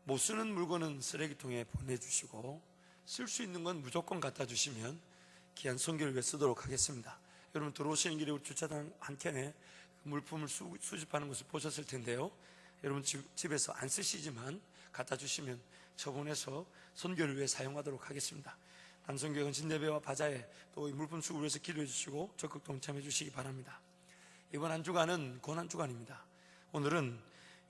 못 쓰는 물건은 쓰레기통에 보내주시고 쓸 수 있는 건 무조건 갖다 주시면 귀한 선교를 위해 쓰도록 하겠습니다. 여러분 들어오시는 길에 우리 주차장 한켠에 물품을 수집하는 것을 보셨을 텐데요. 여러분 집에서 안 쓰시지만 갖다 주시면 처분해서 선교를 위해 사용하도록 하겠습니다. 남성교회 헌신예배와 바자회 또 이 물품 수급을 위해서 기도해 주시고 적극 동참해 주시기 바랍니다. 이번 한 주간은 고난 주간입니다. 오늘은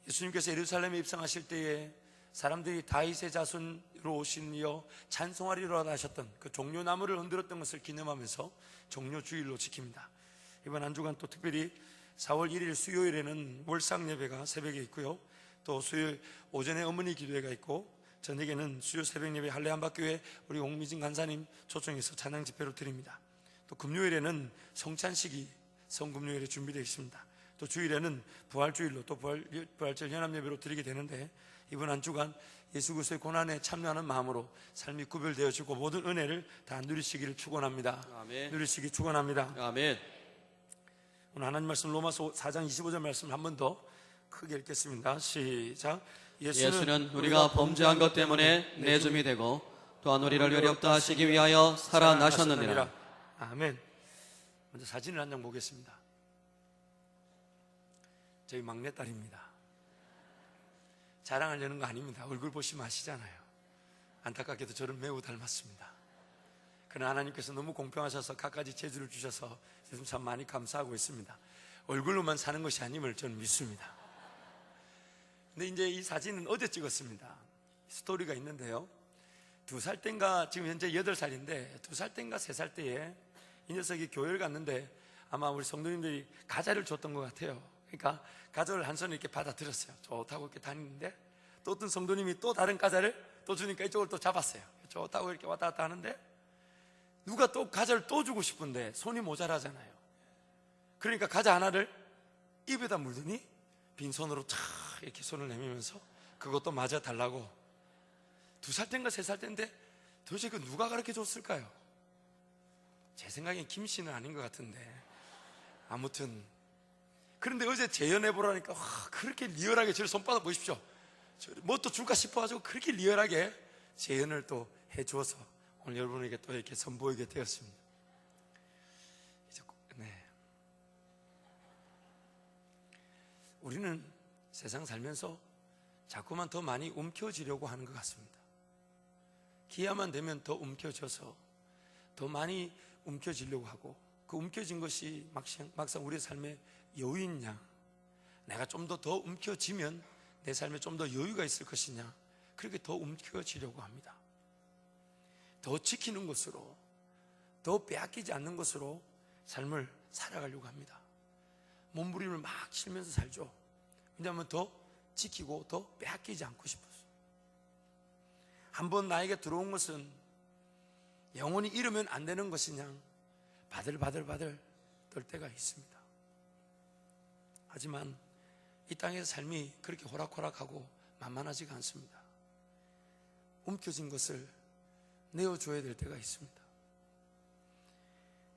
예수님께서 예루살렘에 입성하실 때에 사람들이 다윗의 자손으로 오신 이여 찬송하리로다 하셨던 그 종려나무를 흔들었던 것을 기념하면서 종려주일로 지킵니다. 이번 한 주간 또 특별히 4월 1일 수요일에는 월상 예배가 새벽에 있고요. 또 수요일 오전에 어머니 기도회가 있고 저녁에는 수요 새벽 예배 할례 한박교회 우리 옥미진 간사님 초청해서 찬양 집회로 드립니다. 또 금요일에는 성찬식이 성금요일에 준비되어 있습니다. 또 주일에는 부활주일로 또 부활절 연합예배로 드리게 되는데 이번 한 주간 예수 그리스도의 고난에 참여하는 마음으로 삶이 구별되어지고 모든 은혜를 다 누리시기를 축원합니다. 아멘. 누리시기 축원합니다. 아멘. 오늘 하나님 말씀 로마서 4장 25절 말씀 한 번 더 크게 읽겠습니다. 시작. 예수는 우리가 범죄한 것 때문에 내줌이 되고 또한 우리를 의롭다 하시기 위하여 살아나셨느니라. 아멘. 먼저 사진을 한 장 보겠습니다. 저희 막내딸입니다. 자랑하려는 거 아닙니다. 얼굴 보시면 아시잖아요. 안타깝게도 저를 매우 닮았습니다. 그러나 하나님께서 너무 공평하셔서 갖가지 재주를 주셔서 요즘 참 많이 감사하고 있습니다. 얼굴로만 사는 것이 아님을 저는 믿습니다. 근데 이제 이 사진은 어제 찍었습니다. 스토리가 있는데요. 2살 땐가, 지금 현재 8살인데 2살 땐가 3살 때에 이 녀석이 교회를 갔는데 아마 우리 성도님들이 과자를 줬던 것 같아요. 그러니까 과자를 한 손에 이렇게 받아들였어요. 좋다고 이렇게 다니는데 또 어떤 성도님이 또 다른 과자를 또 주니까 이쪽을 또 잡았어요. 좋다고 이렇게 왔다 갔다 하는데 누가 또 과자를 또 주고 싶은데 손이 모자라잖아요. 그러니까 과자 하나를 입에다 물더니 빈손으로 착 이렇게 손을 내밀면서 그것도 맞아 달라고. 2살 때인가 3살 때인데 도대체 그 누가 가르쳐 줬을까요? 제 생각엔 김 씨는 아닌 것 같은데 아무튼 그런데 어제 재연해 보라니까 그렇게 리얼하게 저를 손바닥 보십시오. 뭐 또 줄까 싶어가지고 그렇게 리얼하게 재연을 또 해주어서 오늘 여러분에게 또 이렇게 선보이게 되었습니다. 네. 우리는 세상 살면서 자꾸만 더 많이 움켜쥐려고 하는 것 같습니다. 기회만 되면 더 움켜져서 더 많이 움켜쥐려고 하고 그 움켜진 것이 막상 우리의 삶의 여유있냐, 내가 좀 더 움켜쥐면 내 삶에 좀 더 여유가 있을 것이냐, 그렇게 더 움켜쥐려고 합니다. 더 지키는 것으로, 더 빼앗기지 않는 것으로 삶을 살아가려고 합니다. 몸부림을 막 치면서 살죠. 왜냐하면 더 지키고 더 빼앗기지 않고 싶어서. 한번 나에게 들어온 것은 영원히 잃으면 안 되는 것이냐 바들바들 떨 때가 있습니다. 하지만 이 땅에서 삶이 그렇게 호락호락하고 만만하지가 않습니다. 움켜진 것을 내어줘야 될 때가 있습니다.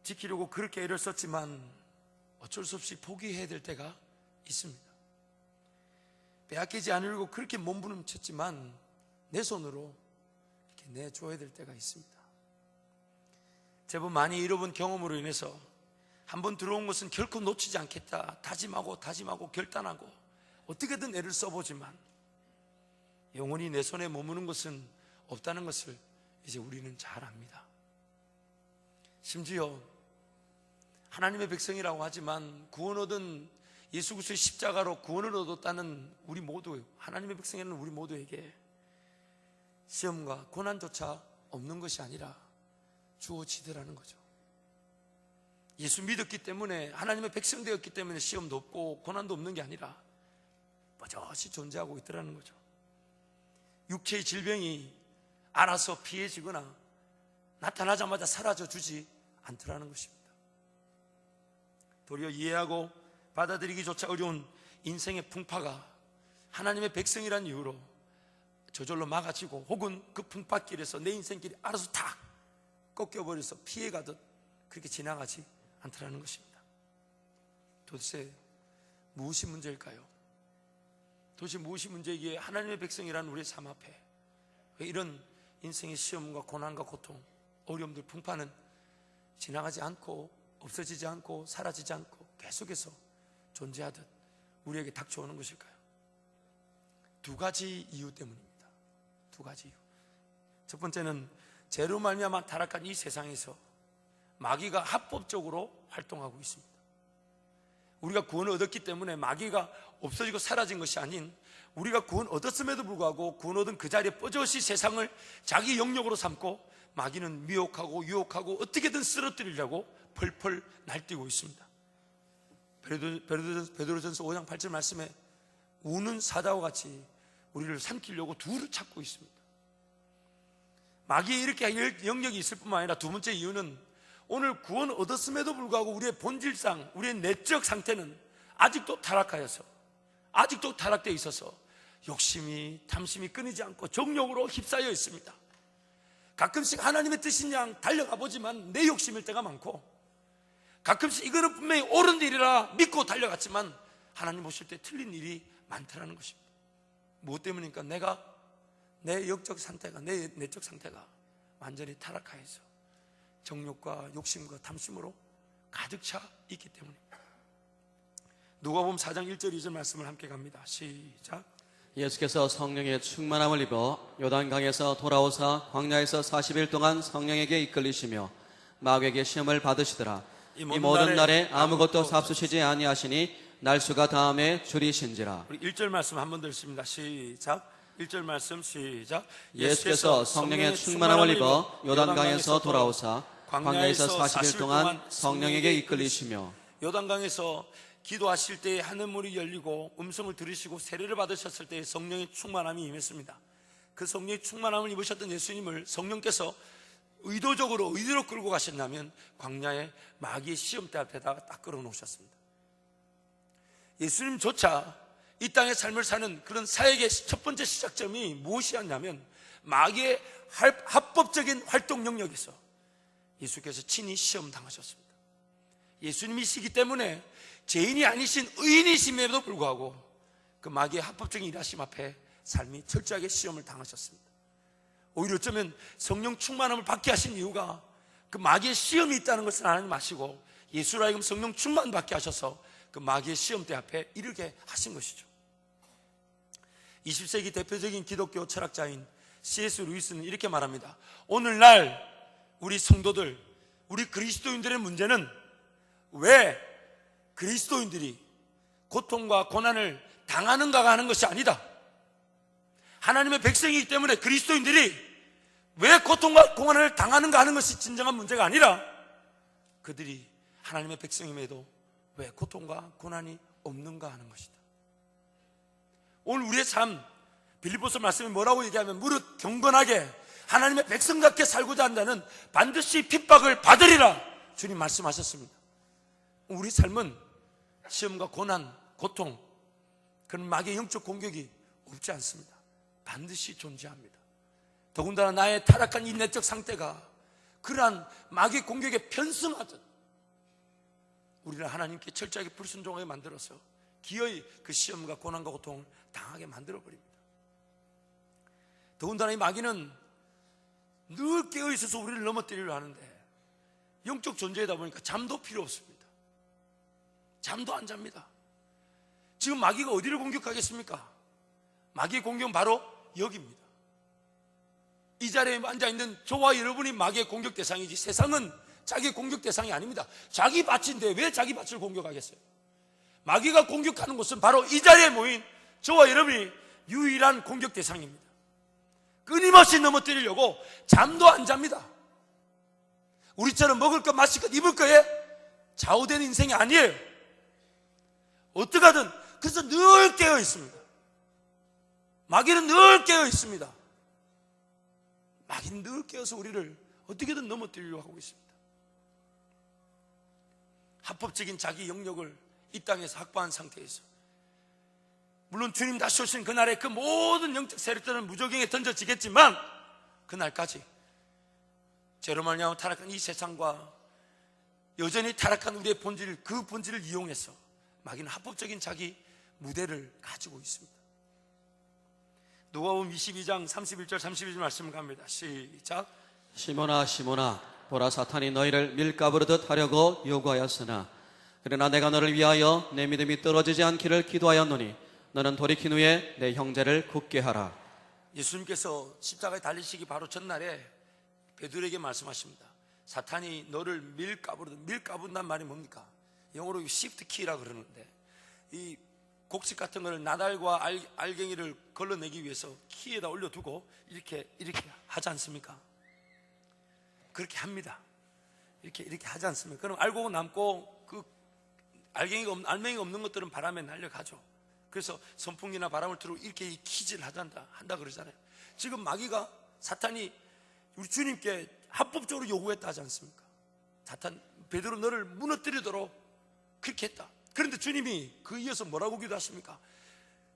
지키려고 그렇게 애를 썼지만 어쩔 수 없이 포기해야 될 때가 있습니다. 빼앗기지 않으려고 그렇게 몸부림쳤지만 내 손으로 이렇게 내줘야 될 때가 있습니다. 제법 많이 잃어본 경험으로 인해서 한번 들어온 것은 결코 놓치지 않겠다 다짐하고 결단하고 어떻게든 애를 써보지만 영원히 내 손에 머무는 것은 없다는 것을 이제 우리는 잘 압니다. 심지어 하나님의 백성이라고 하지만 구원 얻은 예수 그리스도의 십자가로 구원을 얻었다는 우리 모두, 하나님의 백성이라는 우리 모두에게 시험과 고난조차 없는 것이 아니라 주어지더라는 거죠. 예수 믿었기 때문에, 하나님의 백성 되었기 때문에 시험도 없고 고난도 없는 게 아니라 버젓이 존재하고 있더라는 거죠. 육체의 질병이 알아서 피해지거나 나타나자마자 사라져주지 않더라는 것입니다. 도리어 이해하고 받아들이기조차 어려운 인생의 풍파가 하나님의 백성이라는 이유로 저절로 막아지고 혹은 그 풍파길에서 내 인생길이 알아서 다 꺾여버려서 피해가듯 그렇게 지나가지 않더라는 것입니다. 도대체 무엇이 문제일까요? 도대체 무엇이 문제이기에 하나님의 백성이라는 우리의 삶 앞에 왜 이런 인생의 시험과 고난과 고통, 어려움들, 풍파는 지나가지 않고 없어지지 않고 사라지지 않고 계속해서 존재하듯 우리에게 닥쳐오는 것일까요? 두 가지 이유 때문입니다. 두 가지 이유. 첫 번째는 죄로 말미암아 타락한 이 세상에서 마귀가 합법적으로 활동하고 있습니다. 우리가 구원을 얻었기 때문에 마귀가 없어지고 사라진 것이 아닌 우리가 구원 얻었음에도 불구하고 구원 얻은 그 자리에 뻗어시 세상을 자기 영역으로 삼고 마귀는 미혹하고 유혹하고 어떻게든 쓰러뜨리려고 펄펄 날뛰고 있습니다. 베드로전서 5장 8절 말씀에 우는 사자와 같이 우리를 삼키려고 둘을 찾고 있습니다. 마귀에 이렇게 영역이 있을 뿐만 아니라 두 번째 이유는 오늘 구원 얻었음에도 불구하고 우리의 본질상 우리의 내적 상태는 아직도 타락하여서 아직도 타락되어 있어서 욕심이 탐심이 끊이지 않고 정욕으로 휩싸여 있습니다. 가끔씩 하나님의 뜻인 양 달려가 보지만 내 욕심일 때가 많고 가끔씩 이거는 분명히 옳은 일이라 믿고 달려갔지만 하나님 보실 때 틀린 일이 많다는 것입니다. 무엇 때문입니까? 내 영적 상태가, 내 내적 상태가 완전히 타락하여서 정욕과 욕심과 탐심으로 가득 차 있기 때문입니다. 누가복음 4장 1절 2절 말씀을 함께 갑니다. 시작. 예수께서 성령의 충만함을 입어 요단강에서 돌아오사 광야에서 40일 동안 성령에게 이끌리시며 마귀에게 시험을 받으시더라. 이 모든 날에 아무것도 삽수시지 아니하시니 날수가 다음에 줄이신지라. 우리 1절 말씀 한 번 더 읽습니다. 시작. 1절 말씀 시작. 예수께서 성령의 충만함을 입어 요단강에서 돌아오사 광야에서 40일 동안 성령에게 이끌리시며. 요단강에서 기도하실 때에 하늘문이 열리고 음성을 들으시고 세례를 받으셨을 때에 성령의 충만함이 임했습니다. 그 성령의 충만함을 입으셨던 예수님을 성령께서 의도로 끌고 가셨냐면 광야의 마귀의 시험대 앞에다가 딱 끌어놓으셨습니다. 예수님조차 이 땅의 삶을 사는 그런 사역의 첫 번째 시작점이 무엇이었냐면 마귀의 합법적인 활동 영역에서 예수께서 친히 시험 당하셨습니다. 예수님이시기 때문에 죄인이 아니신 의인이심에도 불구하고 그 마귀의 합법적인 일하심 앞에 삶이 철저하게 시험을 당하셨습니다. 오히려 어쩌면 성령 충만함을 받게 하신 이유가 그 마귀의 시험이 있다는 것을 하나님 아시고 예수로 하여금 성령 충만 받게 하셔서 그 마귀의 시험대 앞에 이르게 하신 것이죠. 20세기 대표적인 기독교 철학자인 C.S. 루이스는 이렇게 말합니다. 오늘날 우리 성도들, 우리 그리스도인들의 문제는 왜 그리스도인들이 고통과 고난을 당하는가가 하는 것이 아니다. 하나님의 백성이기 때문에 그리스도인들이 왜 고통과 고난을 당하는가 하는 것이 진정한 문제가 아니라 그들이 하나님의 백성임에도 왜 고통과 고난이 없는가 하는 것이다. 오늘 우리의 삶, 빌립보서 말씀이 뭐라고 얘기하면 무릇 경건하게 하나님의 백성답게 살고자 한다는 반드시 핍박을 받으리라 주님 말씀하셨습니다. 우리 삶은 시험과 고난, 고통, 그런 마귀의 영적 공격이 없지 않습니다. 반드시 존재합니다. 더군다나 나의 타락한 이 내적 상태가 그러한 마귀의 공격에 편승하듯 우리를 하나님께 철저하게 불순종하게 만들어서 기어이 그 시험과 고난과 고통을 당하게 만들어버립니다. 더군다나 이 마귀는 늘 깨어있어서 우리를 넘어뜨리려 하는데 영적 존재이다 보니까 잠도 필요 없습니다. 잠도 안 잡니다. 지금 마귀가 어디를 공격하겠습니까? 마귀의 공격은 바로 여기입니다. 이 자리에 앉아있는 저와 여러분이 마귀의 공격 대상이지 세상은 자기의 공격 대상이 아닙니다. 자기 밭인데 왜 자기 밭을 공격하겠어요? 마귀가 공격하는 곳은 바로 이 자리에 모인 저와 여러분이 유일한 공격 대상입니다. 끊임없이 넘어뜨리려고 잠도 안 잡니다. 우리처럼 먹을 것, 마실 것, 입을 거에 좌우되는 인생이 아니에요. 어떻게 하든 그래서 늘 깨어 있습니다. 마귀는 늘 깨어 있습니다. 마귀는 늘 깨어서 우리를 어떻게든 넘어뜨리려고 하고 있습니다. 합법적인 자기 영역을 이 땅에서 확보한 상태에서 물론 주님 다시 오신 그날에 그 모든 영적 세력들은 무적행에 던져지겠지만 그날까지 죄로 말미암아 타락한 이 세상과 여전히 타락한 우리의 본질, 그 본질을 이용해서 마귀는 합법적인 자기 무대를 가지고 있습니다. 누가복음 22장 31절 32절 말씀을 갑니다. 시작. 시몬아 시몬아 보라 사탄이 너희를 밀가부르듯 하려고 요구하였으나 그러나 내가 너를 위하여 내 믿음이 떨어지지 않기를 기도하였노니 너는 돌이킨 후에 내 형제를 굳게 하라. 예수님께서 십자가에 달리시기 바로 전날에 베드로에게 말씀하십니다. 사탄이 너를 밀가부르듯, 밀가부른단 말이 뭡니까? 영어로 시프트 키라고 그러는데 이 곡식 같은 거를 나달과 알갱이를 걸러내기 위해서 키에다 올려두고 이렇게 하지 않습니까? 그렇게 합니다. 이렇게 하지 않습니까? 그럼 알고 남고 그 알맹이가 없는 것들은 바람에 날려가죠. 그래서 선풍기나 바람을 틀고 이렇게 키질 한다 그러잖아요. 지금 마귀가 사탄이 우리 주님께 합법적으로 요구했다 하지 않습니까? 사탄 베드로 너를 무너뜨리도록 그렇게 했다. 그런데 주님이 그 이어서 뭐라고 기도하십니까?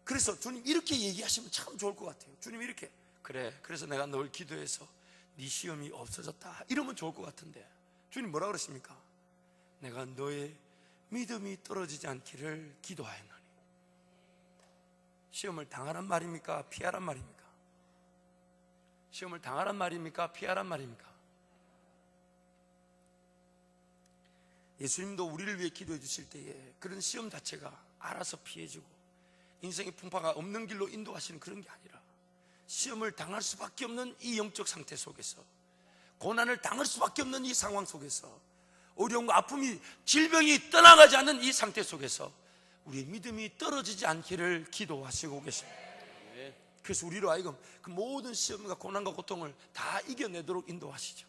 그래서 주님 이렇게 얘기하시면 참 좋을 것 같아요. 주님 이렇게 그래 그래서 내가 널 기도해서 네 시험이 없어졌다 이러면 좋을 것 같은데 주님 뭐라 그러십니까? 내가 너의 믿음이 떨어지지 않기를 기도하였노니. 시험을 당하란 말입니까? 피하란 말입니까? 시험을 당하란 말입니까? 피하란 말입니까? 예수님도 우리를 위해 기도해 주실 때에 그런 시험 자체가 알아서 피해주고 인생의 풍파가 없는 길로 인도하시는 그런 게 아니라 시험을 당할 수밖에 없는 이 영적 상태 속에서 고난을 당할 수밖에 없는 이 상황 속에서 어려움과 아픔이 질병이 떠나가지 않는 이 상태 속에서 우리의 믿음이 떨어지지 않기를 기도하시고 계십니다. 그래서 우리로 하여금 그 모든 시험과 고난과 고통을 다 이겨내도록 인도하시죠.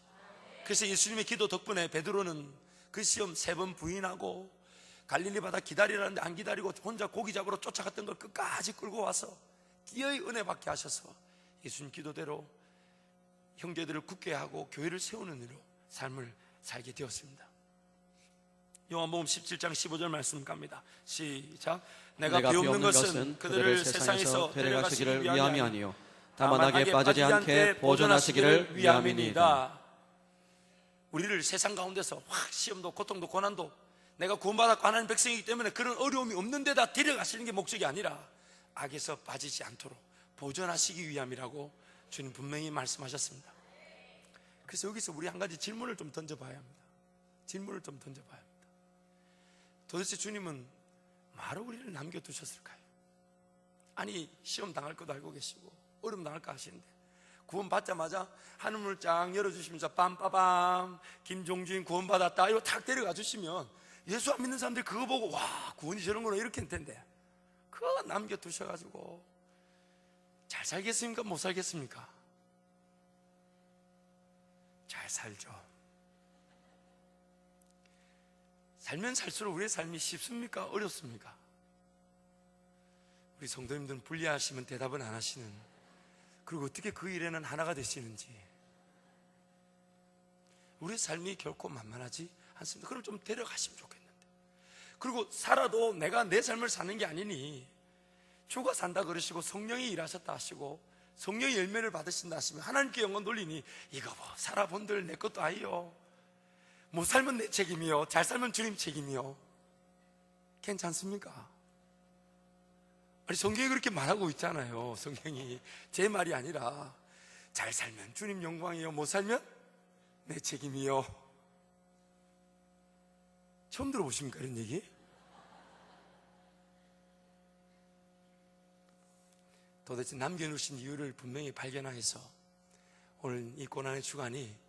그래서 예수님의 기도 덕분에 베드로는 그 시험 3번 부인하고 갈릴리 바다 기다리라는데 안 기다리고 혼자 고기 잡으러 쫓아갔던 걸 끝까지 끌고 와서 기어이 은혜 받게 하셔서 예수님 기도대로 형제들을 굳게 하고 교회를 세우는 일로 삶을 살게 되었습니다. 요한복음 17장 15절 말씀 갑니다. 시작. 내가 비옵는 것은 그들을 세상에서 데려가시기를 위함이 아니요 다만 악에 빠지지 않게 보존하시기를 위함이니이다. 우리를 세상 가운데서 확 시험도 고통도 고난도 내가 구원받았고 하나님 백성이기 때문에 그런 어려움이 없는 데다 데려가시는 게 목적이 아니라 악에서 빠지지 않도록 보존하시기 위함이라고 주님 분명히 말씀하셨습니다. 그래서 여기서 우리 한 가지 질문을 좀 던져봐야 합니다. 질문을 좀 던져봐야 합니다. 도대체 주님은 뭐하러 우리를 남겨두셨을까요? 아니 시험 당할 것도 알고 계시고 어려움 당할 거 아시는데 구원 받자마자 하늘문을 쫙 열어주시면서 빰빠밤 김종주인 구원받았다 이거 탁 데려가 주시면 예수 안 믿는 사람들이 그거 보고 와 구원이 저런구나 이렇게 할 텐데 그거 남겨두셔가지고 잘 살겠습니까? 못 살겠습니까? 잘 살죠. 살면 살수록 우리의 삶이 쉽습니까? 어렵습니까? 우리 성도님들은 불리하시면 대답은 안 하시는, 그리고 어떻게 그 일에는 하나가 되시는지. 우리의 삶이 결코 만만하지 않습니다. 그럼 좀 데려가시면 좋겠는데. 그리고 살아도 내가 내 삶을 사는 게 아니니 주가 산다 그러시고 성령이 일하셨다 하시고 성령의 열매를 받으신다 하시면 하나님께 영광 돌리니 이거 뭐 살아본들 내 것도 아니요, 못 살면 내 책임이요, 잘 살면 주님 책임이요. 괜찮습니까? 아니, 성경이 그렇게 말하고 있잖아요. 성경이 제 말이 아니라 잘 살면 주님 영광이요, 못 살면 내 책임이요. 처음 들어보십니까 이런 얘기? 도대체 남겨놓으신 이유를 분명히 발견하여서 오늘 이 고난의 주간이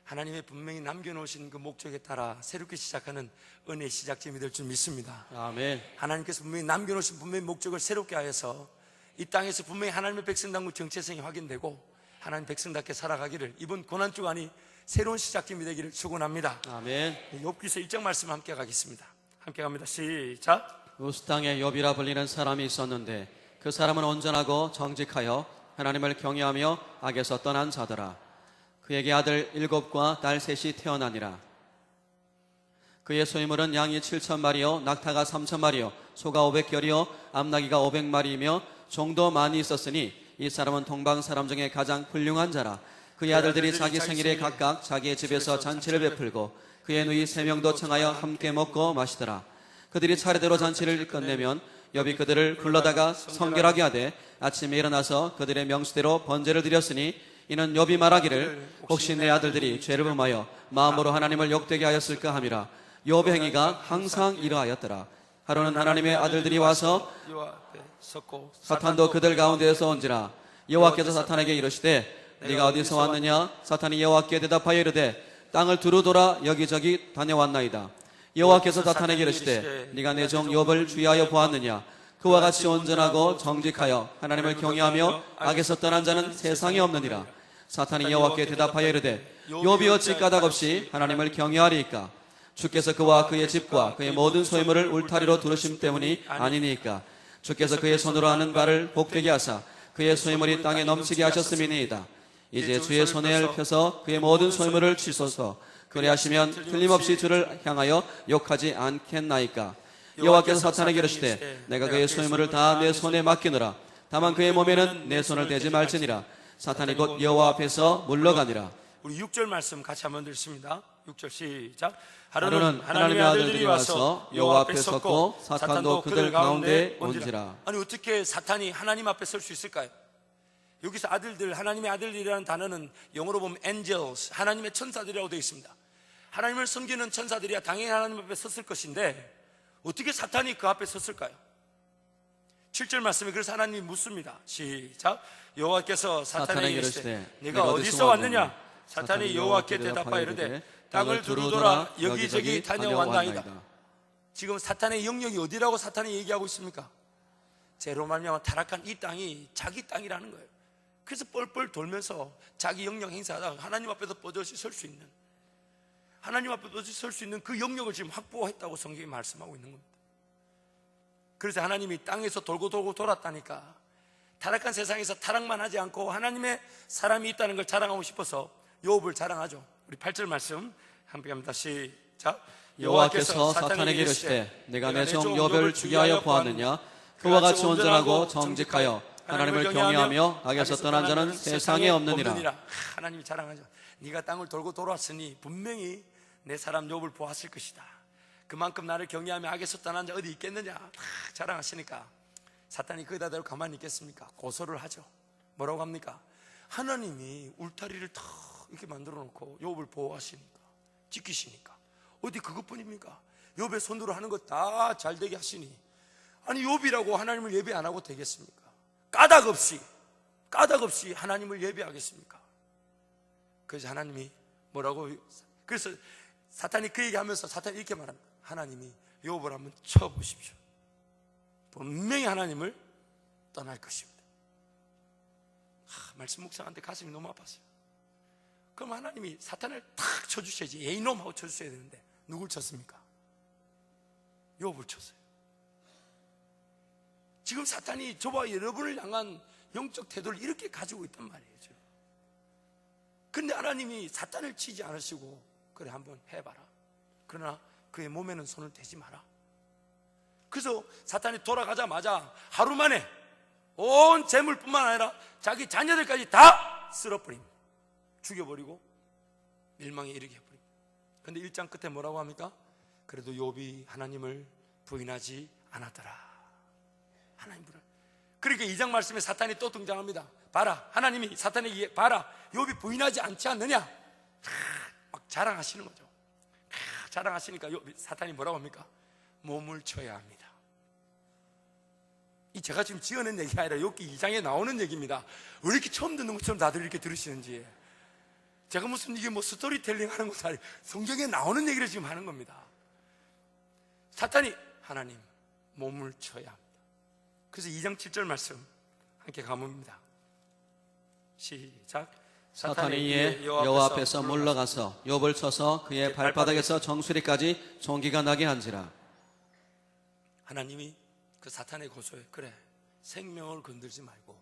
하나님의 분명히 남겨놓으신 그 목적에 따라 새롭게 시작하는 은혜의 시작점이 될 줄 믿습니다. 아멘. 하나님께서 분명히 남겨놓으신 분명히 목적을 새롭게 하여서 이 땅에서 분명히 하나님의 백성당국 정체성이 확인되고 하나님 백성답게 살아가기를 이번 고난 주간이 새로운 시작점이 되기를 축원합니다. 아멘. 욥기서 1장 말씀 함께 가겠습니다. 함께 갑니다. 시작. 우스 땅에 욥이라 불리는 사람이 있었는데 그 사람은 온전하고 정직하여 하나님을 경외하며 악에서 떠난 자더라. 그에게 아들 7과 딸 3이 태어나니라. 그의 소유물은 양이 7,000마리요 낙타가 3,000마리요 소가 500결이요 암나귀가 500마리이며 종도 많이 있었으니 이 사람은 동방 사람 중에 가장 훌륭한 자라. 그의 아들들이 자기 생일에 각각 자기의 집에서 잔치를 베풀고 그의 누이 3명도 청하여 함께 먹고 마시더라. 그들이 차례대로 잔치를 끝내면 욥이 그들을 불러다가 성결하게 하되 아침에 일어나서 그들의 명수대로 번제를 드렸으니 이는 욥이 말하기를 혹시 내 아들들이 죄를 범하여 마음으로 하나님을 욕되게 하였을까 함이라. 욥의 행위가 항상 이러하였더라. 하루는 하나님의 아들들이 와서 사탄도 그들 가운데에서 온지라. 여호와께서 사탄에게 이르시되 네가 어디서 왔느냐? 사탄이 여호와께 대답하여 이르되 땅을 두루 돌아 여기저기 다녀왔나이다. 여호와께서 사탄에게 이르시되 네가 내 종 욥을 주의하여 보았느냐? 그와 같이 온전하고 정직하여 하나님을 경외하며 악에서 떠난 자는 세상에 없느니라. 사탄이 여호와께 대답하여 이르되 욥이 어찌 까닭없이 하나님을 경외하리이까? 주께서 그와 그의 집과 그의 모든 소유물을 울타리로 두르심 때문이 아니니까. 주께서 그의 손으로 하는 바를 복되게 하사 그의 소유물이 땅에 넘치게 하셨음이니이다. 이제 주의 손을 펴서 그의 모든 소유물을 취소서. 그리하시면 틀림없이 주를 향하여 욕하지 않겠나이까? 여호와께서 사탄에게 이르시되 내가 그의 소유물을 다 내 손에 맡기노라. 다만 그의 몸에는 내 손을 대지 말지니라. 사탄이 곧 여호와 앞에서 물러가니라. 우리 6절 말씀 같이 한번 읽습니다. 6절 시작. 하루는 하나님의 아들들이 와서 여호와 앞에 섰고 사탄도 그들 가운데 온지라. 아니, 어떻게 사탄이 하나님 앞에 설 수 있을까요? 여기서 아들들, 하나님의 아들들이라는 단어는 영어로 보면 angels, 하나님의 천사들이라고 되어 있습니다. 하나님을 섬기는 천사들이야 당연히 하나님 앞에 섰을 것인데 어떻게 사탄이 그 앞에 섰을까요? 7절 말씀에 그래서 하나님이 묻습니다. 시작. 여호와께서 사탄에게 이르시되 네가 어디서 왔느냐? 사탄이 여호와께 대답하여 이르되 땅을 두루 돌아 여기저기 다녀왔나이다. 지금 사탄의 영역이 어디라고 사탄이 얘기하고 있습니까? 죄로 말미암아 타락한 이 땅이 자기 땅이라는 거예요. 그래서 뻘뻘 돌면서 자기 영역 행사하다가 하나님 앞에서 뻗어시 설 수 있는, 하나님 앞에 뻗어시 설 수 있는 그 영역을 지금 확보했다고 성경이 말씀하고 있는 겁니다. 그래서 하나님이 땅에서 돌고 돌았다니까 타락한 세상에서 타락만 하지 않고 하나님의 사람이 있다는 걸 자랑하고 싶어서 욥을 자랑하죠. 우리 8절 말씀 함께 합니다. 시작. 여호와께서 사탄에게 이르시되 내가 내 종 욥을 주게 하여 보았느냐? 그와 같이 온전하고 정직하여 하나님을 경외하며 악에서 떠난 자는 세상에 없느니라. 하나님이 자랑하죠. 네가 땅을 돌고 돌았으니 분명히 내 사람 욥을 보았을 것이다. 그만큼 나를 경외하며 악에서 떠난 자 어디 있겠느냐 다 자랑하시니까 사탄이 거기다 대고 가만히 있겠습니까? 고소를 하죠. 뭐라고 합니까? 하나님이 울타리를 탁 이렇게 만들어 놓고 욥을 보호하시니까, 지키시니까 어디 그것뿐입니까? 욥의 손으로 하는 것 다 잘되게 하시니, 아니 욥이라고 하나님을 예배 안 하고 되겠습니까? 까닭 없이 하나님을 예배하겠습니까? 그래서 하나님이 뭐라고, 그래서 사탄이 그 얘기하면서 사탄이 이렇게 말합니다. 하나님이 욥을 한번 쳐보십시오. 분명히 하나님을 떠날 것입니다. 말씀 묵상하는데 가슴이 너무 아팠어요. 그럼 하나님이 사탄을 탁 쳐주셔야지, 예이놈 하고 쳐주셔야 되는데 누굴 쳤습니까? 욥을 쳤어요. 지금 사탄이 저와 여러분을 향한 영적 태도를 이렇게 가지고 있단 말이에요. 근데 하나님이 사탄을 치지 않으시고 그래 한번 해봐라. 그러나 그의 몸에는 손을 대지 마라. 그래서 사탄이 돌아가자마자 하루 만에 온 재물뿐만 아니라 자기 자녀들까지 다 쓸어버립니다. 죽여버리고 멸망에 이르게 해버립니다. 근데 1장 끝에 뭐라고 합니까? 그래도 욥이 하나님을 부인하지 않았더라. 하나님 부인. 그러니까 2장 말씀에 사탄이 또 등장합니다. 봐라, 하나님이 사탄에게 봐라, 욥이 부인하지 않지 않느냐? 막 자랑하시는 거죠. 자랑하시니까 사탄이 뭐라고 합니까? 몸을 쳐야 합니다. 이 제가 지금 지어낸 얘기가 아니라 욥기 2장에 나오는 얘기입니다. 왜 이렇게 처음 듣는 것처럼 다들 이렇게 들으시는지. 제가 무슨 이게 뭐 스토리텔링 하는 것도 아니고 성경에 나오는 얘기를 지금 하는 겁니다. 사탄이 하나님 몸을 쳐야 합니다. 그래서 2장 7절 말씀 함께 가봅니다. 시작. 사탄이 이에 여호와 앞에서 물러가서 욥을 쳐서 그의 발바닥에서 정수리까지 종기가 나게 한지라. 하나님이 그 사탄의 고소에 그래 생명을 건들지 말고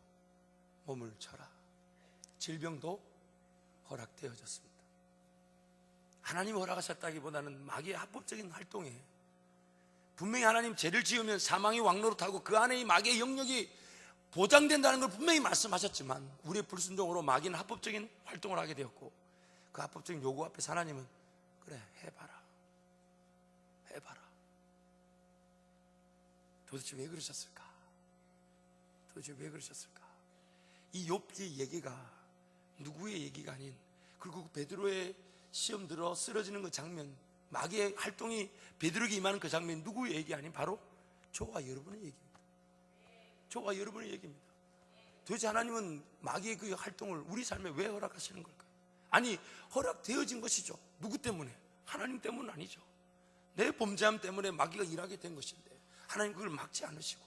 몸을 쳐라. 질병도 허락되어졌습니다. 하나님이 허락하셨다기보다는 마귀의 합법적인 활동에 분명히 하나님 죄를 지으면 사망이 왕노릇하고 그 안에 이 마귀의 영역이 보장된다는 걸 분명히 말씀하셨지만 우리의 불순종으로 마귀는 합법적인 활동을 하게 되었고 그 합법적인 요구 앞에서 하나님은 그래 해봐라. 도대체 왜 그러셨을까? 이 욥기의 얘기가 누구의 얘기가 아닌, 그리고 베드로의 시험 들어 쓰러지는 그 장면, 마귀의 활동이 베드로에게 임하는 그 장면, 누구의 얘기 아닌 바로 저와 여러분의 얘기입니다. 저와 여러분의 얘기입니다. 도대체 하나님은 마귀의 그 활동을 우리 삶에 왜 허락하시는 걸까요? 아니, 허락되어진 것이죠. 누구 때문에? 하나님 때문은 아니죠. 내 범죄함 때문에 마귀가 일하게 된 것인데 하나님 그걸 막지 않으시고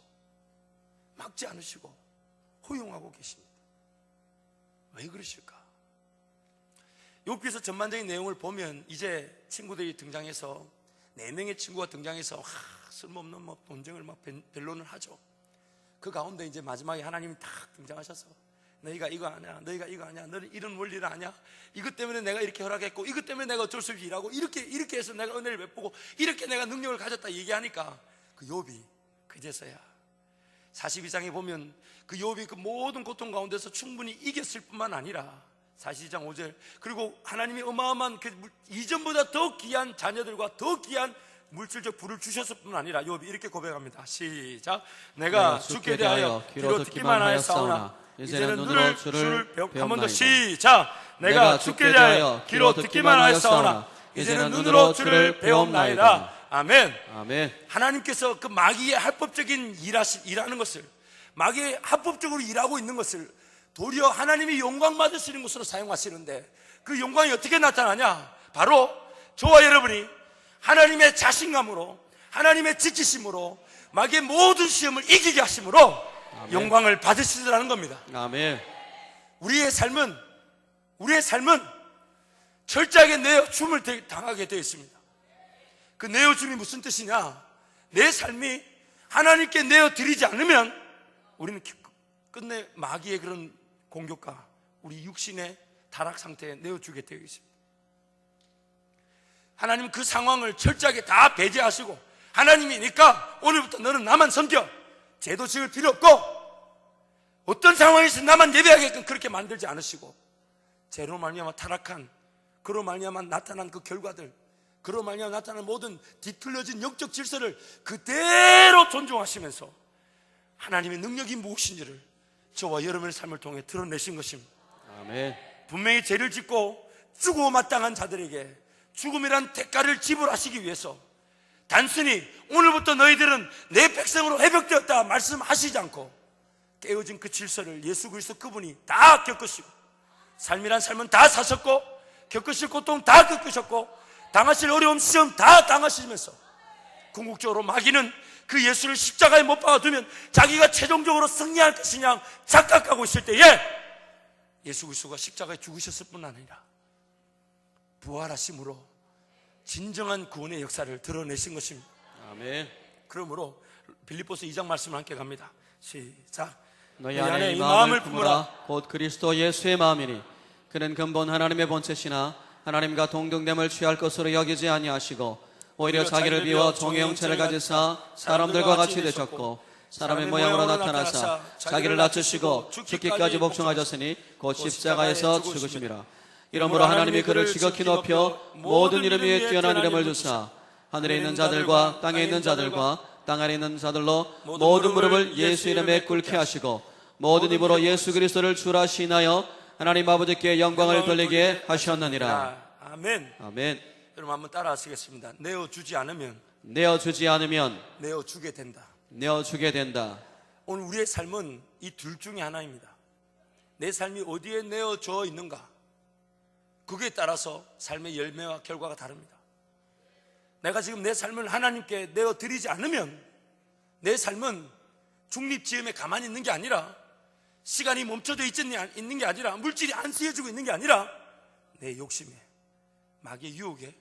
허용하고 계십니다. 왜 그러실까? 욥기에서 전반적인 내용을 보면 이제 친구들이 등장해서 4명의 친구가 등장해서 쓸모없는 논쟁을 막 변론을 하죠. 그 가운데 이제 마지막에 하나님이 딱 등장하셔서 너희가 이거 아냐, 너희가 이거 아냐, 너는 이런 원리를 아냐, 이것 때문에 내가 이렇게 허락했고 이것 때문에 내가 어쩔 수 없이 일하고 이렇게 해서 내가 은혜를 베푸고 이렇게 내가 능력을 가졌다 얘기하니까 그 욥이 그제서야 42장에 보면 그 욥이 그 모든 고통 가운데서 충분히 이겼을 뿐만 아니라 42장 5절 그리고 하나님이 어마어마한 그 이전보다 더 귀한 자녀들과 더 귀한 물질적 부를 주셨을 뿐 아니라 욥이 이렇게 고백합니다. 시작. 내가 죽게 대하여 귀로 듣기만 하였사오나 이제는 눈으로 주를 배웁나이다. 한 번 더 시작. 내가 죽게 대하여 귀로 듣기만 하였사오나 이제는 눈으로 주를 배웁나이다. 아멘. 아멘. 하나님께서 그 마귀의 합법적인 일하는 것을, 마귀의 합법적으로 일하고 있는 것을 도리어 하나님이 영광 받으시는 것으로 사용하시는데 그 영광이 어떻게 나타나냐? 바로 저와 여러분이 하나님의 자신감으로, 하나님의 지키심으로 마귀의 모든 시험을 이기게 하심으로 아멘. 영광을 받으시더라는 겁니다. 아멘. 우리의 삶은 철저하게 내어줌을 당하게 되어 있습니다. 그 내어줌이 무슨 뜻이냐? 내 삶이 하나님께 내어드리지 않으면 우리는 끝내 마귀의 그런 공격과 우리 육신의 타락 상태에 내어주게 되어 있습니다. 하나님 그 상황을 철저하게 다 배제하시고 하나님이니까 오늘부터 너는 나만 섬겨, 죄도 지을 필요 없고 어떤 상황에서 나만 예배하게끔 그렇게 만들지 않으시고 죄로 말미암아 타락한, 그로 말미암아 나타난 그 결과들, 그로 말미암아 나타난 모든 뒤틀려진 영적 질서를 그대로 존중하시면서 하나님의 능력이 무엇인지를 저와 여러분의 삶을 통해 드러내신 것입니다. 아멘. 분명히 죄를 짓고 죽어 마땅한 자들에게 죽음이란 대가를 지불하시기 위해서 단순히 오늘부터 너희들은 내 백성으로 회복되었다 말씀하시지 않고 깨어진 그 질서를 예수 그리스도 그분이 다 겪으시고 삶이란 삶은 다 사셨고 겪으실 고통 다 겪으셨고 당하실 어려움 시험 다 당하시면서 궁극적으로 마귀는 그 예수를 십자가에 못 박아두면 자기가 최종적으로 승리할 것이냐 착각하고 있을 때에 예수 그리스도가 십자가에 죽으셨을 뿐 아니라 부활하심으로 진정한 구원의 역사를 드러내신 것입니다. 아멘. 그러므로 빌립보서 2장 말씀을 함께 갑니다. 시작. 너희 안에 이 마음을 품으라. 곧 그리스도 예수의 마음이니 그는 근본 하나님의 본체시나 하나님과 동등됨을 취할 것으로 여기지 아니하시고 오히려 자기를 비워 종의 형체를 가지사 사람들과 같이 되셨고 사람의 모양으로 나타나사 자기를 낮추시고 죽기까지 복종하셨으니 곧 십자가에서 죽으심이라. 이러므로 하나님이 그를 지극히 높여 모든 이름 위에 뛰어난 이름을 주사 하늘에 있는 자들과 땅에 있는 자들과 땅 아래 있는 자들로 모든 무릎을 예수 이름에 꿇게 하시고 모든 입으로 예수 그리스도를 주라 시인하여 하나님 아버지께 영광을 돌리게 하셨느니라. 아멘. 아멘. 여러분 한번 따라 하시겠습니다. 내어주지 않으면 내어주지 않으면 내어주게 된다. 내어주게 된다. 오늘 우리의 삶은 이 둘 중에 하나입니다. 내 삶이 어디에 내어져 있는가, 그거에 따라서 삶의 열매와 결과가 다릅니다. 내가 지금 내 삶을 하나님께 내어드리지 않으면 내 삶은 중립지음에 가만히 있는 게 아니라, 시간이 멈춰져 있는 게 아니라, 물질이 안 쓰여지고 있는 게 아니라 내 욕심에, 마귀의 유혹에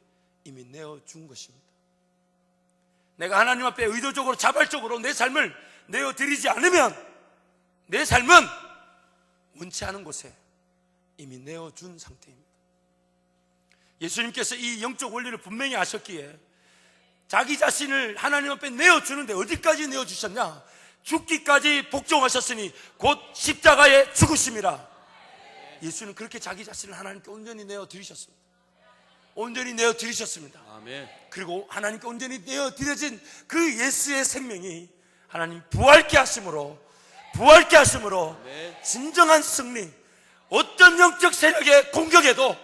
이미 내어준 것입니다. 내가 하나님 앞에 의도적으로 자발적으로 내 삶을 내어드리지 않으면 내 삶은 원치 않은 곳에 이미 내어준 상태입니다. 예수님께서 이 영적 원리를 분명히 아셨기에 자기 자신을 하나님 앞에 내어주는데 어디까지 내어주셨냐? 죽기까지 복종하셨으니 곧 십자가에 죽으심이라. 예수는 그렇게 자기 자신을 하나님께 온전히 내어드리셨습니다. 온전히 내어드리셨습니다. 아멘. 그리고 하나님께 온전히 내어드려진 그 예수의 생명이 하나님 부활케 하심으로 진정한 승리, 어떤 영적 세력의 공격에도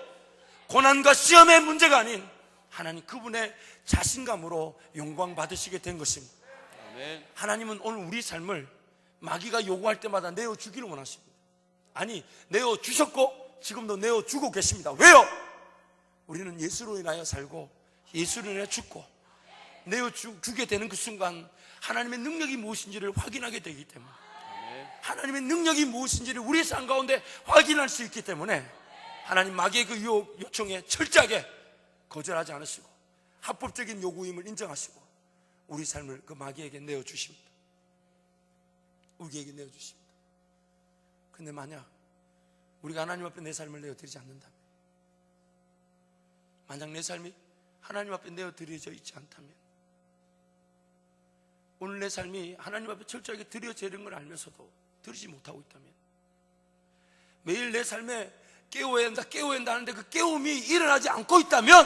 고난과 시험의 문제가 아닌 하나님 그분의 자신감으로 영광 받으시게 된 것입니다. 아멘. 하나님은 오늘 우리 삶을 마귀가 요구할 때마다 내어주기를 원하십니다. 아니, 내어주셨고 지금도 내어주고 계십니다. 왜요? 우리는 예수로 인하여 살고 예수로 인하여 죽고 내어주게 되는 그 순간 하나님의 능력이 무엇인지를 확인하게 되기 때문에, 하나님의 능력이 무엇인지를 우리의 삶 가운데 확인할 수 있기 때문에 하나님 마귀의 그 요청에 철저하게 거절하지 않으시고 합법적인 요구임을 인정하시고 우리 삶을 그 마귀에게 내어주십니다. 우리에게 내어주십니다. 근데 만약 우리가 하나님 앞에 내 삶을 내어드리지 않는다면, 만약 내 삶이 하나님 앞에 내어드려져 있지 않다면, 오늘 내 삶이 하나님 앞에 철저하게 드려지는 걸 알면서도 드리지 못하고 있다면, 매일 내 삶에 깨워야 한다 하는데 그 깨움이 일어나지 않고 있다면,